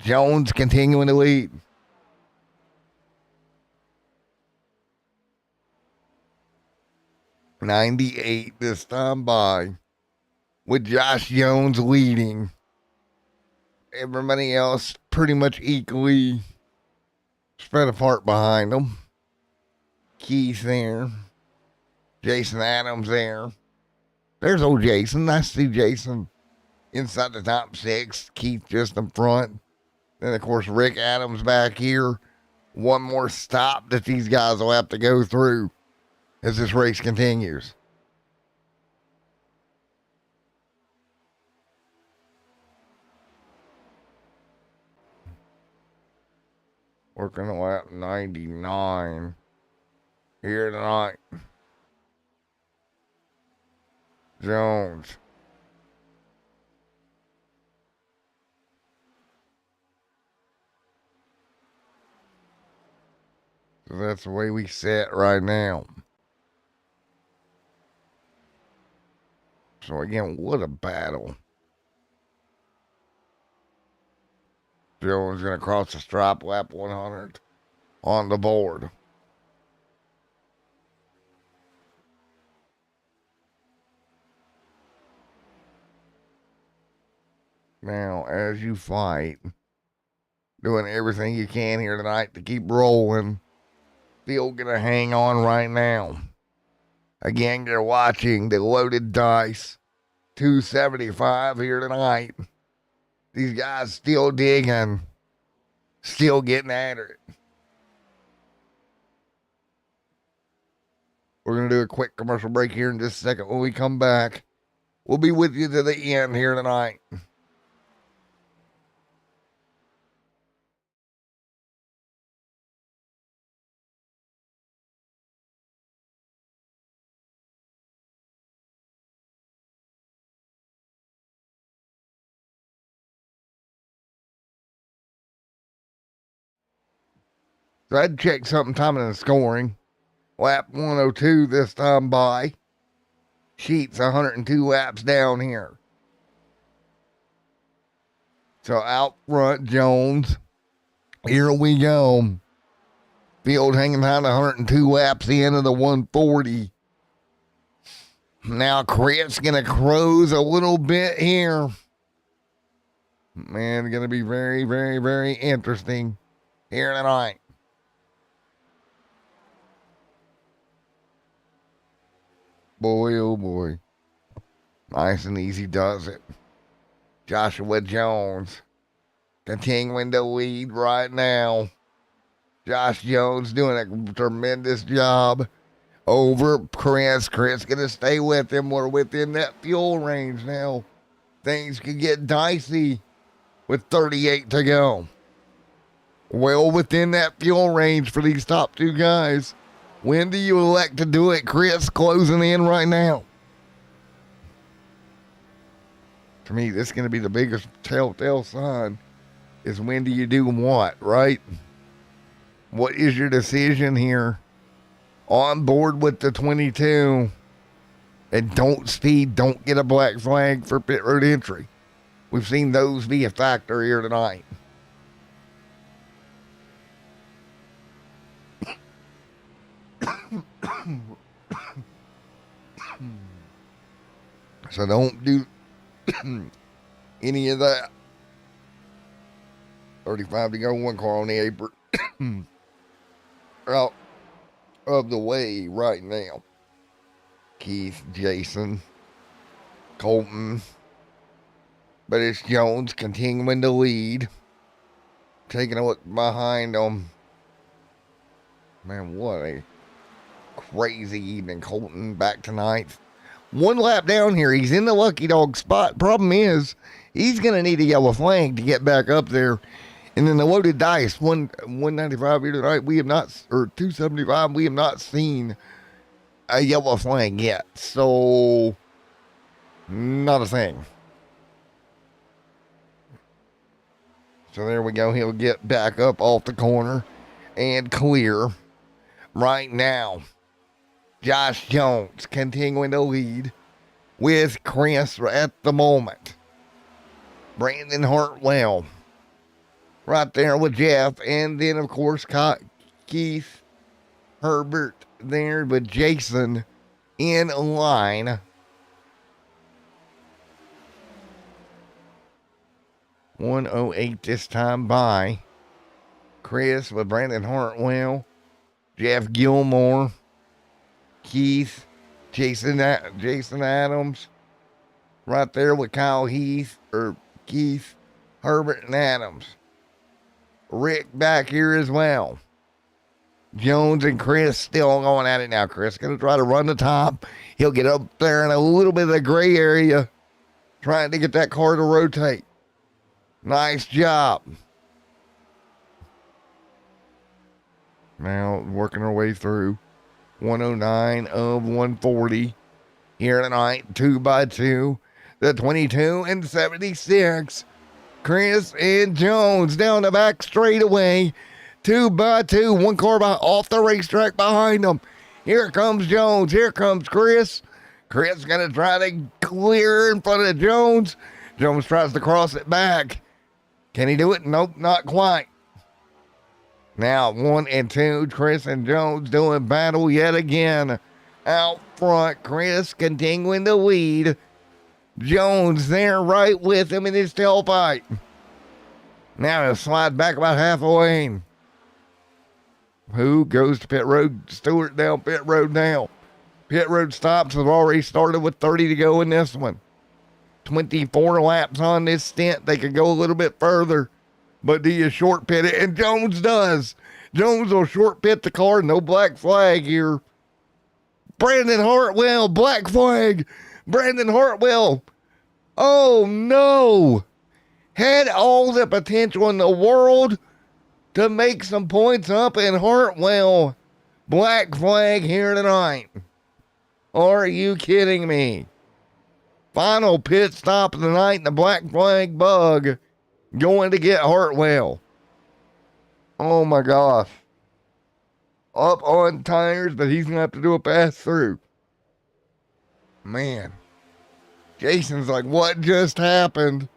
Jones continuing to lead. '98 this time by, with Josh Jones leading. Everybody else pretty much equally spread apart behind them. Keith there. Jason Adams there. There's old Jason. I see Jason inside the top 6. Keith just in front. Then, of course, Rick Adams back here. One more stop that these guys will have to go through as this race continues. Working on lap 99 here tonight. Jones. So that's the way we sit right now. So again, what a battle. Jones going to cross the stripe, lap 100 on the board. Now, as you fight, doing everything you can here tonight to keep rolling, still going to hang on right now. Again, you're watching the Loaded Dice 275 here tonight. These guys still digging, still getting at it. We're going to do a quick commercial break here in just a second. When we come back, we'll be with you to the end here tonight. So I'd check something timing and scoring. Lap 102 this time by. Sheets 102 laps down here. So out front, Jones. Here we go. Field hanging behind 102 laps, the end of the 140. Now Chris going to cruise a little bit here. Man, going to be very, very, very interesting here tonight. Boy, oh boy. Nice and easy does it. Joshua Jones continuing to lead right now. Josh Jones doing a tremendous job over Chris. Chris going to stay with him. We're within that fuel range now. Things could get dicey with 38 to go. Well within that fuel range for these top two guys. When do you elect to do it? Chris closing in right now. For me, this is going to be the biggest telltale sign is when do you do what, right? What is your decision here? On board with the 22. And don't speed, don't get a black flag for pit road entry. We've seen those be a factor here tonight. So don't do any of that. 35 to go, one car on the apron. Out of the way right now. Keith, Jason, Colton. But it's Jones continuing to lead. Taking a look behind him. Man, what a crazy evening. Colton back tonight. One lap down here. He's in the lucky dog spot. Problem is, he's going to need a yellow flag to get back up there. And then the loaded dice, 195 here tonight, we have not, or 275, we have not seen a yellow flag yet. So, not a thing. So there we go. He'll get back up off the corner and clear right now. Josh Jones continuing to lead with Chris at the moment. Brandon Hartwell right there with Jeff. And then, of course, Keith Herbert there with Jason in line. 108 this time by Chris with Brandon Hartwell, Jeff Gilmore, Keith, Jason Adams, right there with Keith, Herbert, and Adams. Rick back here as well. Jones and Chris still going at it now. Chris going to try to run the top. He'll get up there in a little bit of the gray area, trying to get that car to rotate. Nice job. Now working our way through 109 of 140 here tonight, 2x2, the 22 and 76. Chris and Jones down the back straightaway, 2x2, one car off the racetrack behind them. Here comes Jones, here comes Chris. Chris gonna try to clear in front of Jones. Jones tries to cross it back. Can he do it? Nope, not quite. Now 1 and 2, Chris and Jones doing battle yet again. Out front, Chris continuing to lead. Jones there right with him in his tailpipe. Now he'll slide back about half a lane. Who goes to pit road? Stewart down pit road now. Pit road stops have already started with 30 to go in this one. 24 laps on this stint. They could go a little bit further. But do you short pit it? And Jones does. Jones will short pit the car. No black flag here. Brandon Hartwell, black flag. Brandon Hartwell. Oh, no. Had all the potential in the world to make some points up, and Hartwell, black flag here tonight. Are you kidding me? Final pit stop of the night, and the black flag bug going to get Hartwell. Oh, my gosh. up on tires, but he's going to have to do a pass through. Man, Jason's like, what just happened?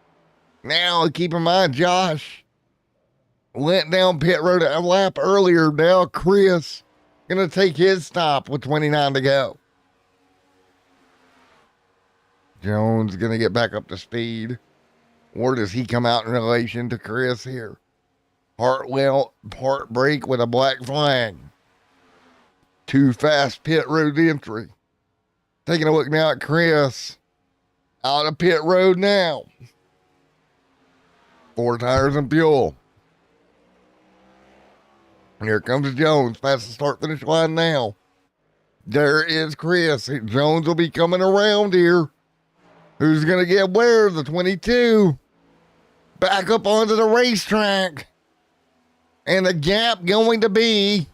Now, keep in mind, Josh went down pit road a lap earlier. Now, Chris going to take his stop with 29 to go. Jones going to get back up to speed. Where does he come out in relation to Chris here? Hartwell, part break with a black flag. Too fast pit road entry. Taking a look now at Chris. Out of pit road now. 4 tires and fuel. Here comes Jones. Past the start finish line now. There is Chris. Jones will be coming around here. Who's going to get where? The 22. Back up onto the racetrack. And the gap going to be,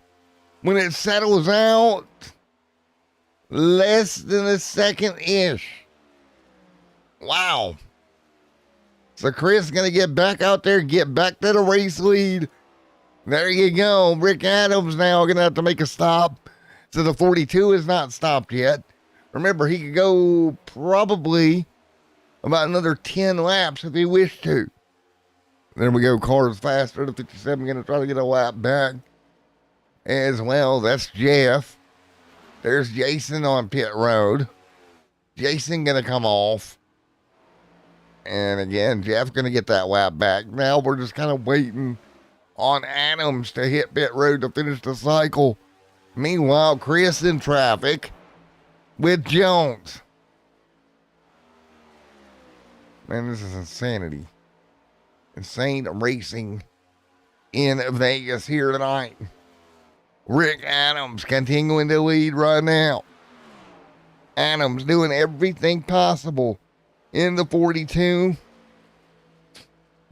when it settles out, less than a second-ish. Wow. So Chris is going to get back out there, get back to the race lead. There you go. Rick Adams now going to have to make a stop. So the 42 is not stopped yet. Remember, he could go probably about another 10 laps if he wished to. There we go. Cars faster. The 57 going to try to get a lap back as well. That's Jeff. There's Jason on pit road. Jason going to come off. And again, Jeff's going to get that lap back. Now we're just kind of waiting on Adams to hit pit road to finish the cycle. Meanwhile, Chris in traffic with Jones. Man, this is insanity. Insane racing in Vegas here tonight. Rick Adams continuing to lead right now. Adams doing everything possible in the 42.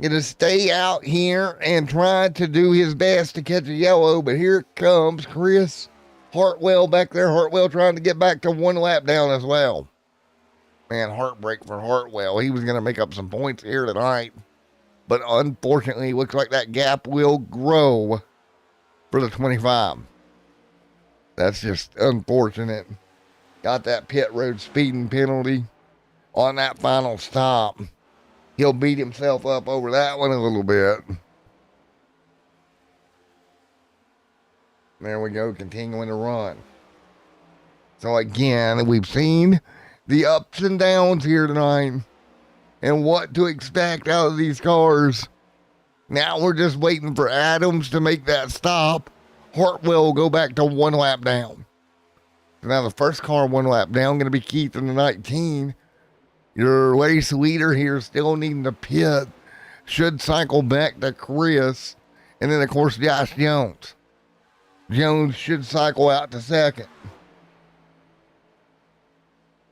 Gonna stay out here and try to do his best to catch a yellow, but here comes Chris Hartwell back there. Hartwell trying to get back to 1 lap down as well. Man, heartbreak for Hartwell. He was gonna make up some points here tonight, but unfortunately, looks like that gap will grow for the 25. That's just unfortunate. Got that pit road speeding penalty on that final stop. He'll beat himself up over that one a little bit. There we go, continuing to run. So again, we've seen the ups and downs here tonight and what to expect out of these cars. Now we're just waiting for Adams to make that stop. Hartwell will go back to 1 lap down. So now the first car 1 lap down going to be Keith in the 19. Your race leader here still needing to pit. Should cycle back to Chris. And then, of course, Josh Jones. Jones should cycle out to second.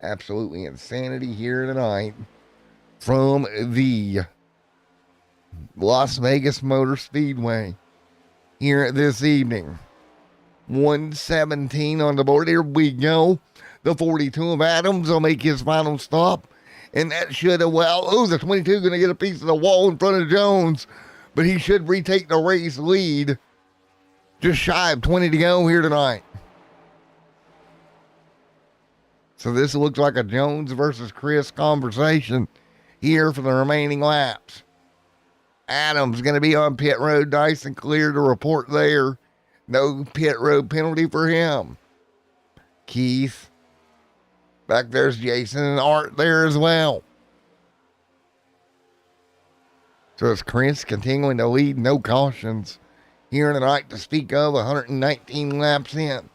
Absolutely insanity here tonight from the Las Vegas Motor Speedway here this evening. 117 on the board. Here we go. The 42 of Adams will make his final stop. And that should have, the 22 going to get a piece of the wall in front of Jones. But he should retake the race lead. Just shy of 20 to go here tonight. So this looks like a Jones versus Chris conversation here for the remaining laps. Adams going to be on pit road, nice and clear to report there. No pit road penalty for him. Keith. Back there's Jason and Art there as well. So it's Chris continuing to lead, no cautions here tonight to speak of, 119 laps in.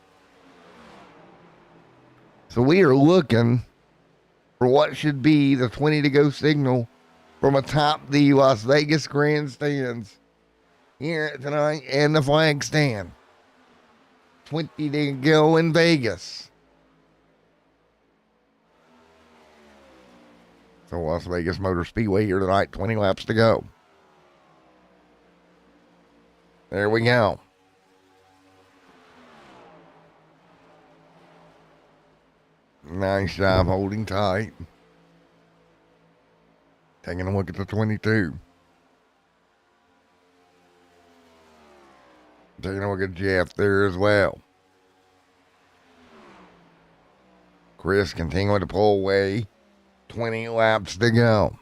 So we are looking for what should be the 20 to go signal from atop the Las Vegas grandstands here tonight and the flag stand. 20 to go in Vegas. So Las Vegas Motor Speedway here tonight, 20 laps to go. There we go. Nice job holding tight. Taking a look at the 22. Taking a look at Jeff there as well. Chris continuing to pull away. 20 laps to go.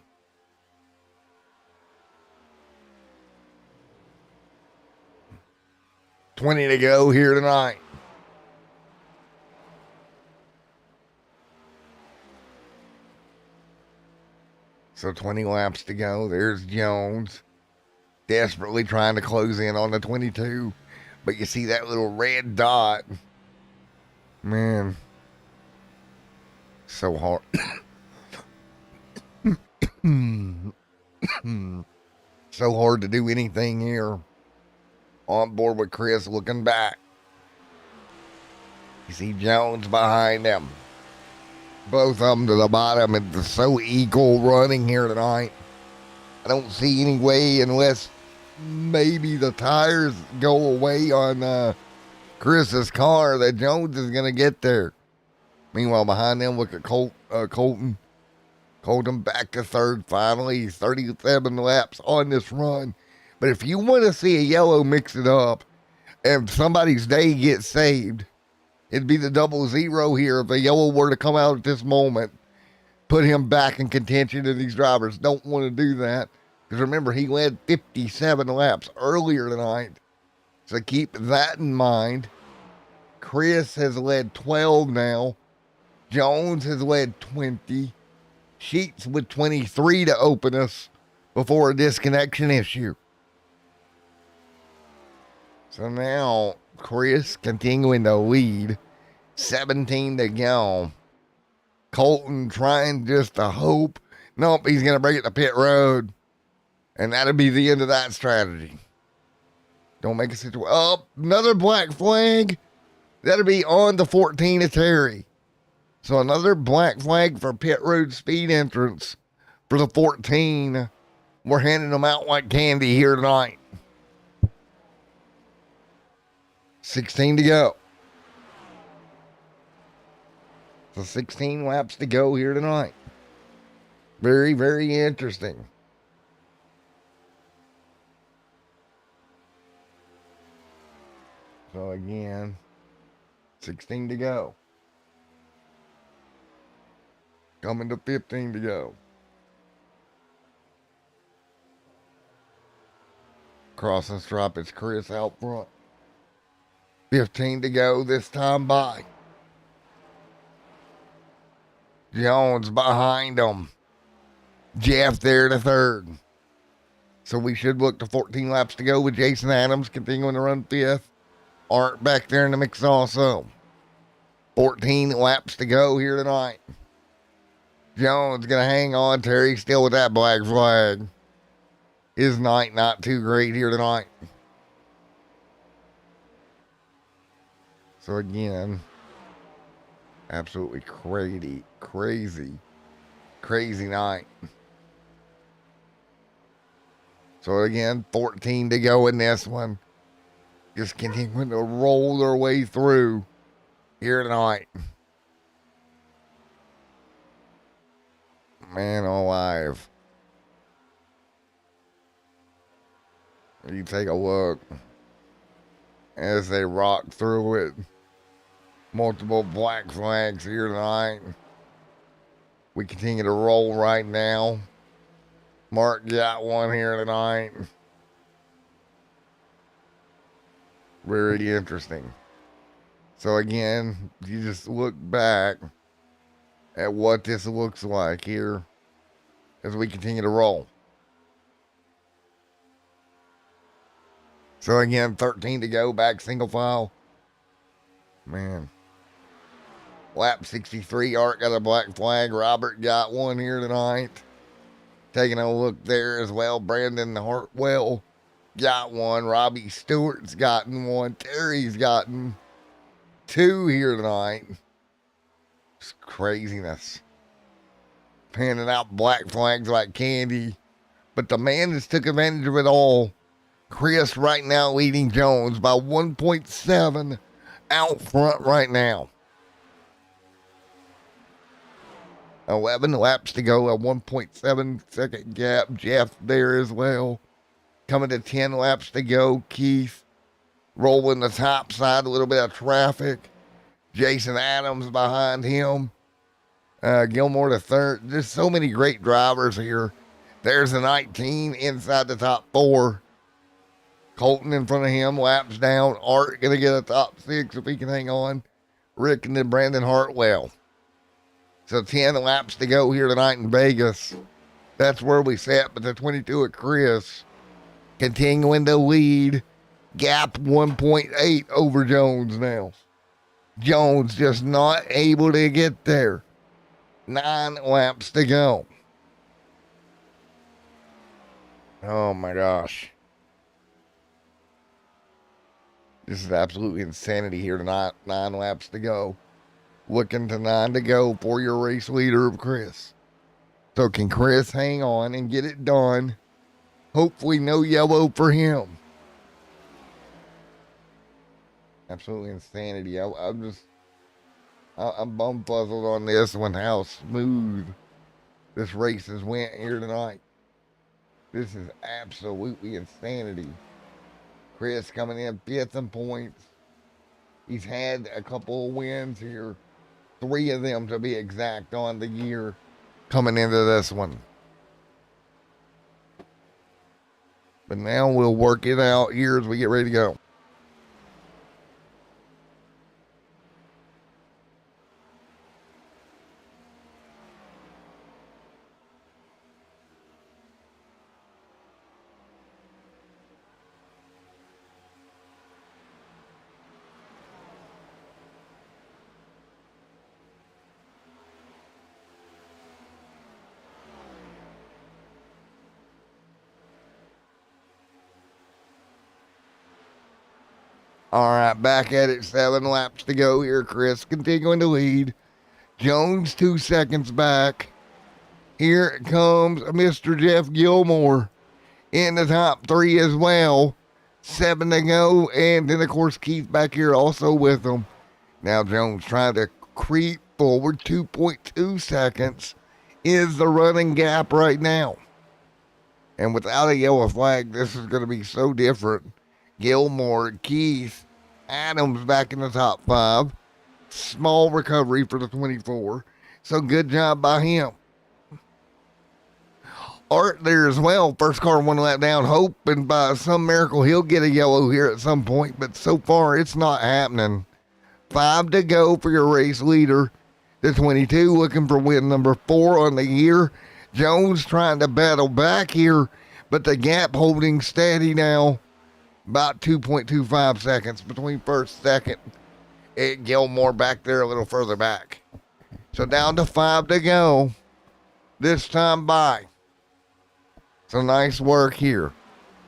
$20 to go here tonight. So 20 laps to go. There's Jones desperately trying to close in on the 22. But you see that little red dot. Man. So hard. So hard to do anything here. On board with Chris looking back. You see Jones behind him. Both of them to the bottom. It's so equal running here tonight. I don't see any way unless maybe the tires go away on Chris's car that Jones is going to get there. Meanwhile, behind them, look at Colton. Colton back to third finally. He's 37 laps on this run. But if you want to see a yellow mix it up and somebody's day gets saved, it'd be the 00 here if a yellow were to come out at this moment, put him back in contention, and these drivers don't want to do that. Because remember, he led 57 laps earlier tonight. So keep that in mind. Chris has led 12 now. Jones has led 20. Sheets with 23 to open us before a disconnection issue. So now Chris continuing to lead. 17 to go. Colton trying just to hope. Nope, he's going to bring it to pit road. And that'll be the end of that strategy. Don't make a situation. Oh, another black flag. That'll be on the 14 of Terry. So another black flag for pit road speed entrance for the 14. We're handing them out like candy here tonight. 16 to go. So 16 laps to go here tonight. Very, very interesting. So again, 16 to go. Coming to 15 to go. Cross and strop, it's Chris out front. 15 to go this time by. Jones behind him. Jeff there to third. So we should look to 14 laps to go with Jason Adams continuing to run fifth. Art back there in the mix also. 14 laps to go here tonight. Jones going to hang on. Terry still with that black flag. His night not too great here tonight. So again, absolutely crazy night. So again, 14 to go in this one. Just continuing to roll their way through here tonight. Man alive. You take a look as they rock through it. Multiple black flags here tonight. We continue to roll right now. Mark got one here tonight. Very interesting. So again, you just look back at what this looks like here as we continue to roll. So again, 13 to go, back single file. Man. Lap 63, Art got a black flag. Robert got one here tonight. Taking a look there as well. Brandon Hartwell got one. Robbie Stewart's gotten one. Terry's gotten two here tonight. It's craziness. Handing out black flags like candy. But the man that's took advantage of it all, Chris right now leading Jones by 1.7 out front right now. 11 laps to go, a 1.7 second gap. Jeff there as well. Coming to 10 laps to go. Keith rolling the top side, a little bit of traffic. Jason Adams behind him. Gilmore the third. Just so many great drivers here. There's a 19 inside the top 4. Colton in front of him, laps down. Art going to get a top 6 if he can hang on. Rick and then Brandon Hartwell. So 10 laps to go here tonight in Vegas. That's where we sat, but the 22 at Chris continuing to lead. Gap 1.8 over Jones now. Jones just not able to get there. 9 laps to go. Oh my gosh. This is absolutely insanity here tonight. 9 laps to go. Looking to 9 to go for your race leader of Chris. So can Chris hang on and get it done? Hopefully no yellow for him. Absolutely insanity. I'm bum puzzled on this one, how smooth this race has went here tonight. This is absolutely insanity. Chris coming in 5th in points. He's had a couple of wins here. 3 of them to be exact on the year coming into this one. But now we'll work it out here as we get ready to go. All right, back at it. 7 laps to go here. Chris continuing to lead. Jones 2 seconds back. Here comes Mr. Jeff Gilmore in the top 3 as well. 7 to go. And then, of course, Keith back here also with them. Now Jones trying to creep forward. 2.2 seconds is the running gap right now. And without a yellow flag, this is going to be so different. Gilmore, Keith, Adams back in the top 5. Small recovery for the 24. So good job by him. Art there as well. First car 1 lap down. Hoping by some miracle he'll get a yellow here at some point. But so far it's not happening. 5 to go for your race leader. The 22 looking for win number 4 on the year. Jones trying to battle back here. But the gap holding steady now. About 2.25 seconds between first, second. And Gilmore back there a little further back. So down to 5 to go. This time by. So nice work here.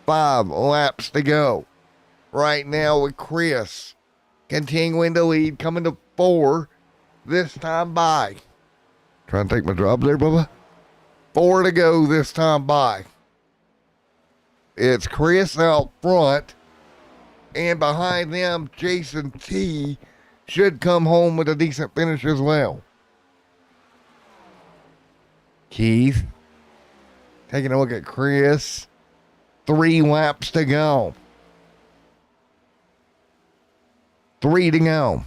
5 laps to go. Right now with Chris continuing to lead, coming to 4. This time by. Trying to take my drop there, Bubba. 4 to go this time by. It's Chris out front, and behind them, Jason T should come home with a decent finish as well. Keith taking a look at Chris. 3 laps to go. 3 to go.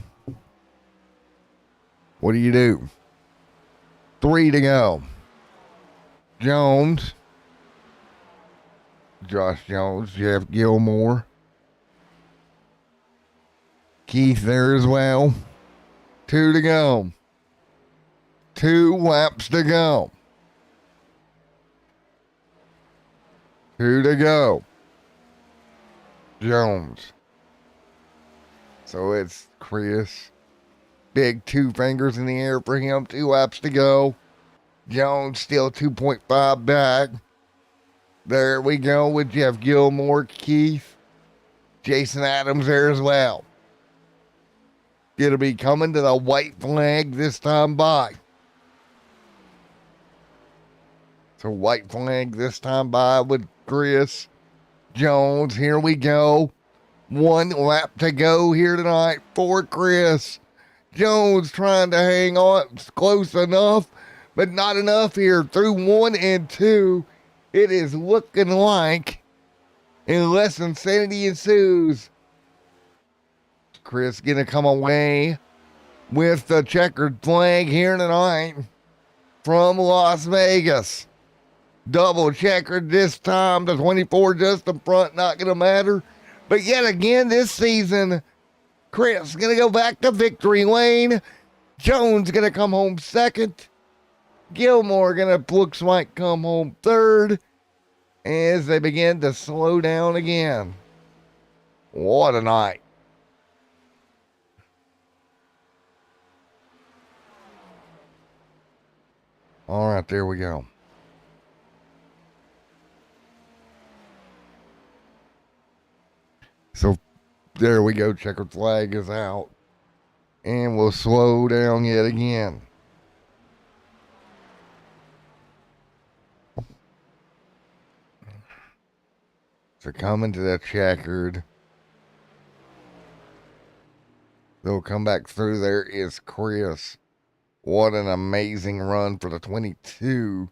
What do you do? 3 to go. Jones. Josh Jones, Jeff Gilmore. Keith there as well. 2 to go. 2 laps to go. 2 to go. Jones. So it's Chris. Big 2 fingers in the air for him. 2 laps to go. Jones still 2.5 back. There we go with Jeff Gilmore, Keith, Jason Adams there as well. It'll be coming to the white flag this time by. So white flag this time by with Chris Jones. Here we go. 1 lap to go here tonight for Chris. Jones trying to hang on. It's close enough, but not enough here. Through 1 and 2. It is looking like, unless insanity ensues, Chris gonna come away with the checkered flag here tonight from Las Vegas. Double checkered this time. The 24 just in front, not gonna matter. But yet again this season, Chris gonna go back to victory lane. Jones gonna come home second. Gilmore gonna looks like come home third as they begin to slow down again. What a night. All right, there we go. So there we go. Checkered flag is out. And we'll slow down yet again. So coming to the checkered. They'll come back through. There is Chris. What an amazing run for the 22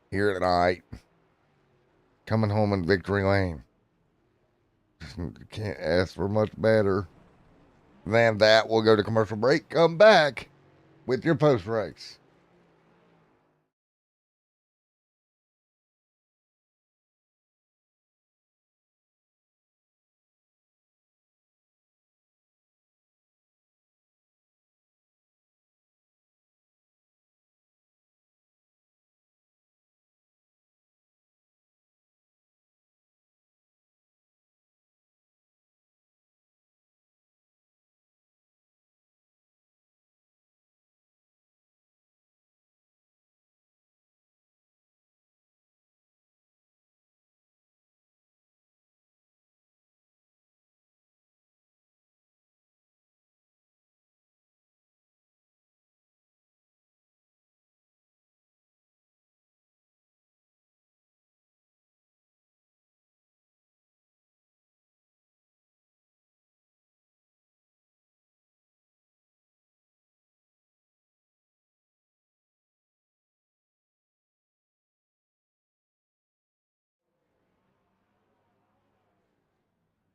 here tonight. Coming home in victory lane. Can't ask for much better than that. We'll go to commercial break. Come back with your post race.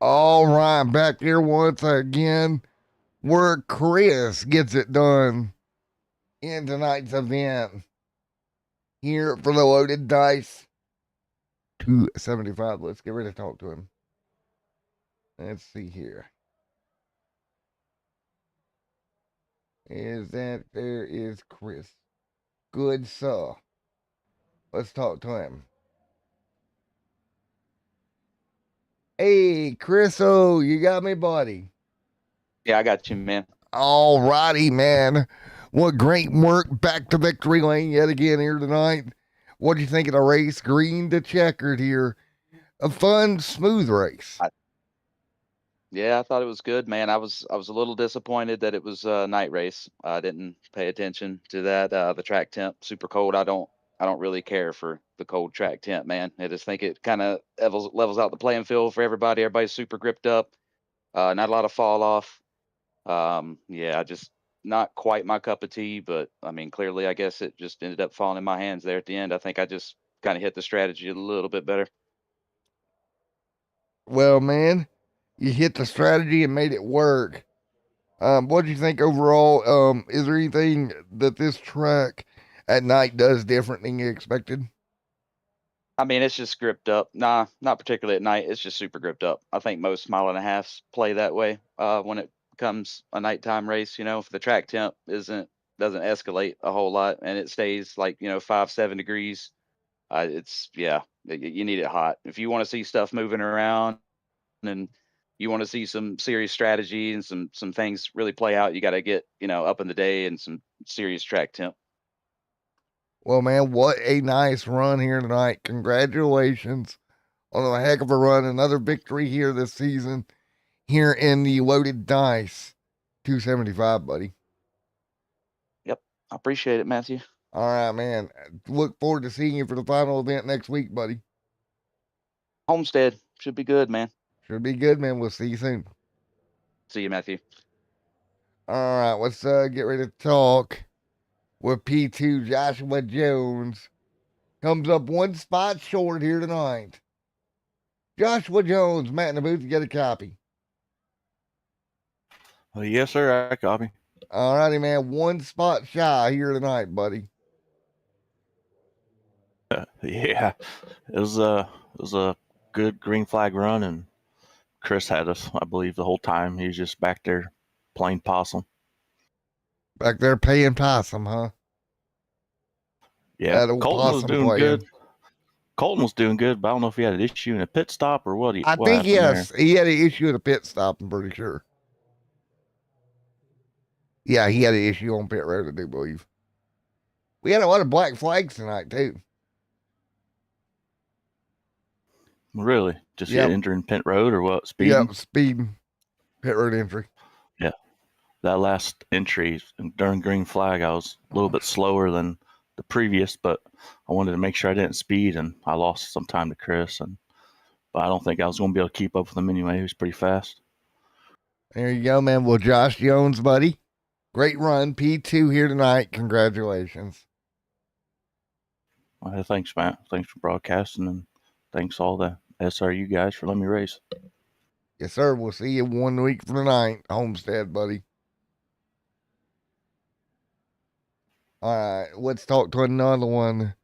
All right, back here once again where Chris gets it done in tonight's event. Here for the loaded dice. 275. Let's get ready to talk to him. Let's see here. There is Chris. Good sir. Let's talk to him. Hey, Chris-o, you got me, buddy? Yeah, I got you, man. All righty, man. What great work. Back to victory lane yet again here tonight. What do you think of the race? Green to checkered here. A fun, smooth race. Yeah, I thought it was good, man. I was a little disappointed that it was a night race. I didn't pay attention to that. The track temp super cold. I don't really care for the cold track temp, man. I just think it kind of levels out the playing field for everybody. Everybody's super gripped up. Not a lot of fall off. Yeah, just not quite my cup of tea, but I mean, clearly, I guess it just ended up falling in my hands there at the end. I think I just kind of hit the strategy a little bit better. Well, man, you hit the strategy and made it work. What do you think overall? Is there anything that this track at night does different than you expected? I mean, it's just gripped up. Nah, not particularly at night. It's just super gripped up. I think most mile and a halves play that way. When it becomes a nighttime race, if the track temp doesn't escalate a whole lot and it stays like 5-7 degrees, yeah, you need it hot if you want to see stuff moving around and you want to see some serious strategy and some things really play out. You got to get up in the day and some serious track temp. Well, man, what a nice run here tonight. Congratulations on a heck of a run. Another victory here this season here in the loaded dice. 275, buddy. Yep. I appreciate it, Matthew. All right, man. Look forward to seeing you for the final event next week, buddy. Homestead should be good, man. Should be good, man. We'll see you soon. See you, Matthew. All right, let's get ready to talk with P2 Joshua Jones. Comes up one spot short here tonight. Joshua Jones, Matt in the booth, get a copy. Yes, sir. I copy. All righty, man. One spot shy here tonight, buddy. Yeah, it was a good green flag run, and Chris had us, I believe, the whole time. He was just back there playing possum. Back there paying possum, huh? Yeah, That old Colton was possum doing playing. good. Colton was doing good, but I don't know if he had an issue in a pit stop or what. I What think happened yes, there. he had an issue at a pit stop. I'm pretty sure. Yeah, he had an issue on pit road, I do believe. We had a lot of black flags tonight too. Really, just Yep. entering pit road or what? Speeding. Yep, speeding, pit road entry. Yeah, that last entry during green flag, I was a little bit slower than the previous, but I wanted to make sure I didn't speed, and I lost some time to Chris. But I don't think I was going to be able to keep up with him anyway. He was pretty fast. There you go, man. Well, Josh Jones, buddy, great run. P2 here tonight. Congratulations. Well, thanks, Matt. Thanks for broadcasting, and thanks all the SRU guys for letting me race. Yes, sir. We'll see you 1 week from tonight, Homestead, buddy. All right, let's talk to another one.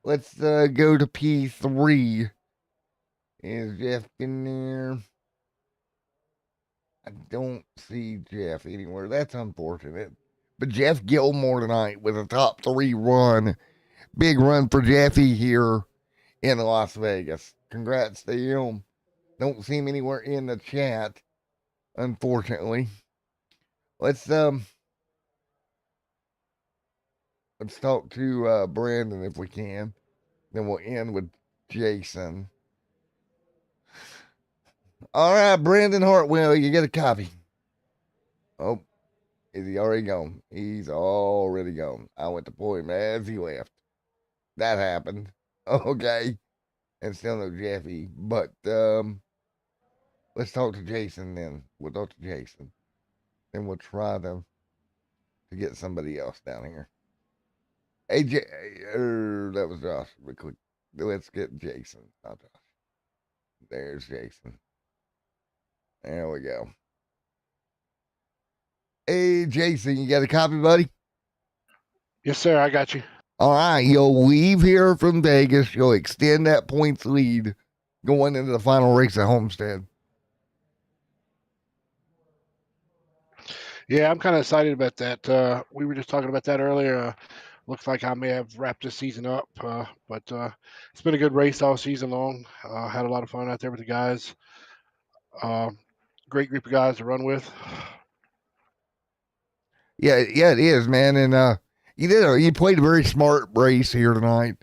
Let's go to P3. Is Jeff in there? I don't see Jeff anywhere. That's unfortunate. But Jeff Gilmore tonight with a top 3 run. Big run for Jeffy here in Las Vegas. Congrats to him. Don't see him anywhere in the chat, unfortunately. Let's talk to Brandon if we can. Then we'll end with Jason. All right, Brandon Hartwell, you get a copy. Oh, is he already gone? He's already gone. I went to pull him as he left. That happened. Okay. And still no Jeffy. But let's talk to Jason then. We'll talk to Jason. Then we'll try to get somebody else down here. AJ, that was Josh. Real quick. Let's get Jason. Not Josh. There's Jason. There we go. Hey, Jason, you got a copy, buddy? Yes, sir. I got you. All right, you'll leave here from Vegas. You'll extend that points lead going into the final race at Homestead. Yeah, I'm kind of excited about that. We were just talking about that earlier. Looks like I may have wrapped this season up, but it's been a good race all season long. Had a lot of fun out there with the guys. Great group of guys to run with. Yeah, it is, man. And you played a very smart race here tonight,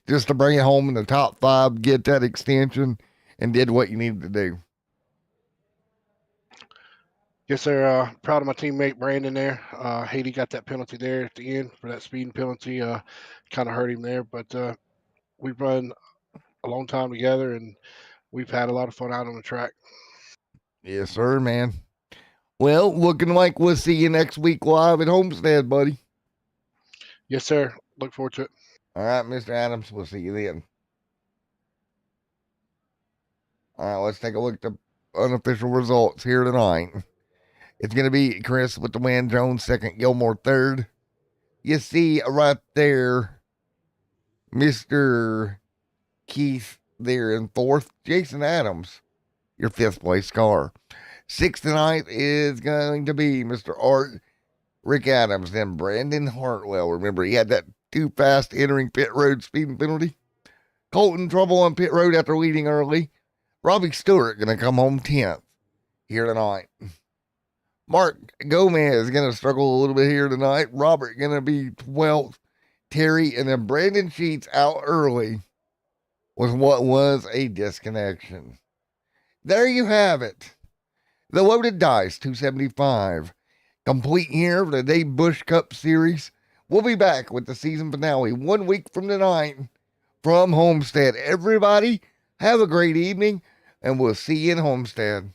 just to bring it home in the top 5, get that extension, and did what you needed to do. Yes, sir. Proud of my teammate Brandon there. Haiti got that penalty there at the end for that speeding penalty. Kind of hurt him there, but we've run a long time together, and we've had a lot of fun out on the track. Yes, sir, man. Well, looking like we'll see you next week live at Homestead, buddy. Yes, sir. Look forward to it. All right, Mr. Adams, we'll see you then. All right, let's take a look at the unofficial results here tonight. It's going to be Chris with the win, Jones second, Gilmore third. You see right there, Mr. Keith there in fourth, Jason Adams, your 5th place car. 6th tonight is going to be Mr. Art, Rick Adams, then Brandon Hartwell. Remember, he had that too fast entering pit road speeding penalty. Colton trouble on pit road after leading early. Robbie Stewart going to come home 10th here tonight. Mark Gomez is going to struggle a little bit here tonight. Robert going to be 12th. Terry, and then Brandon Sheets out early with what was a disconnection. There you have it. The Loaded Dice 275. Complete here for the Dave Bush Cup Series. We'll be back with the season finale 1 week from tonight from Homestead. Everybody, have a great evening, and we'll see you in Homestead.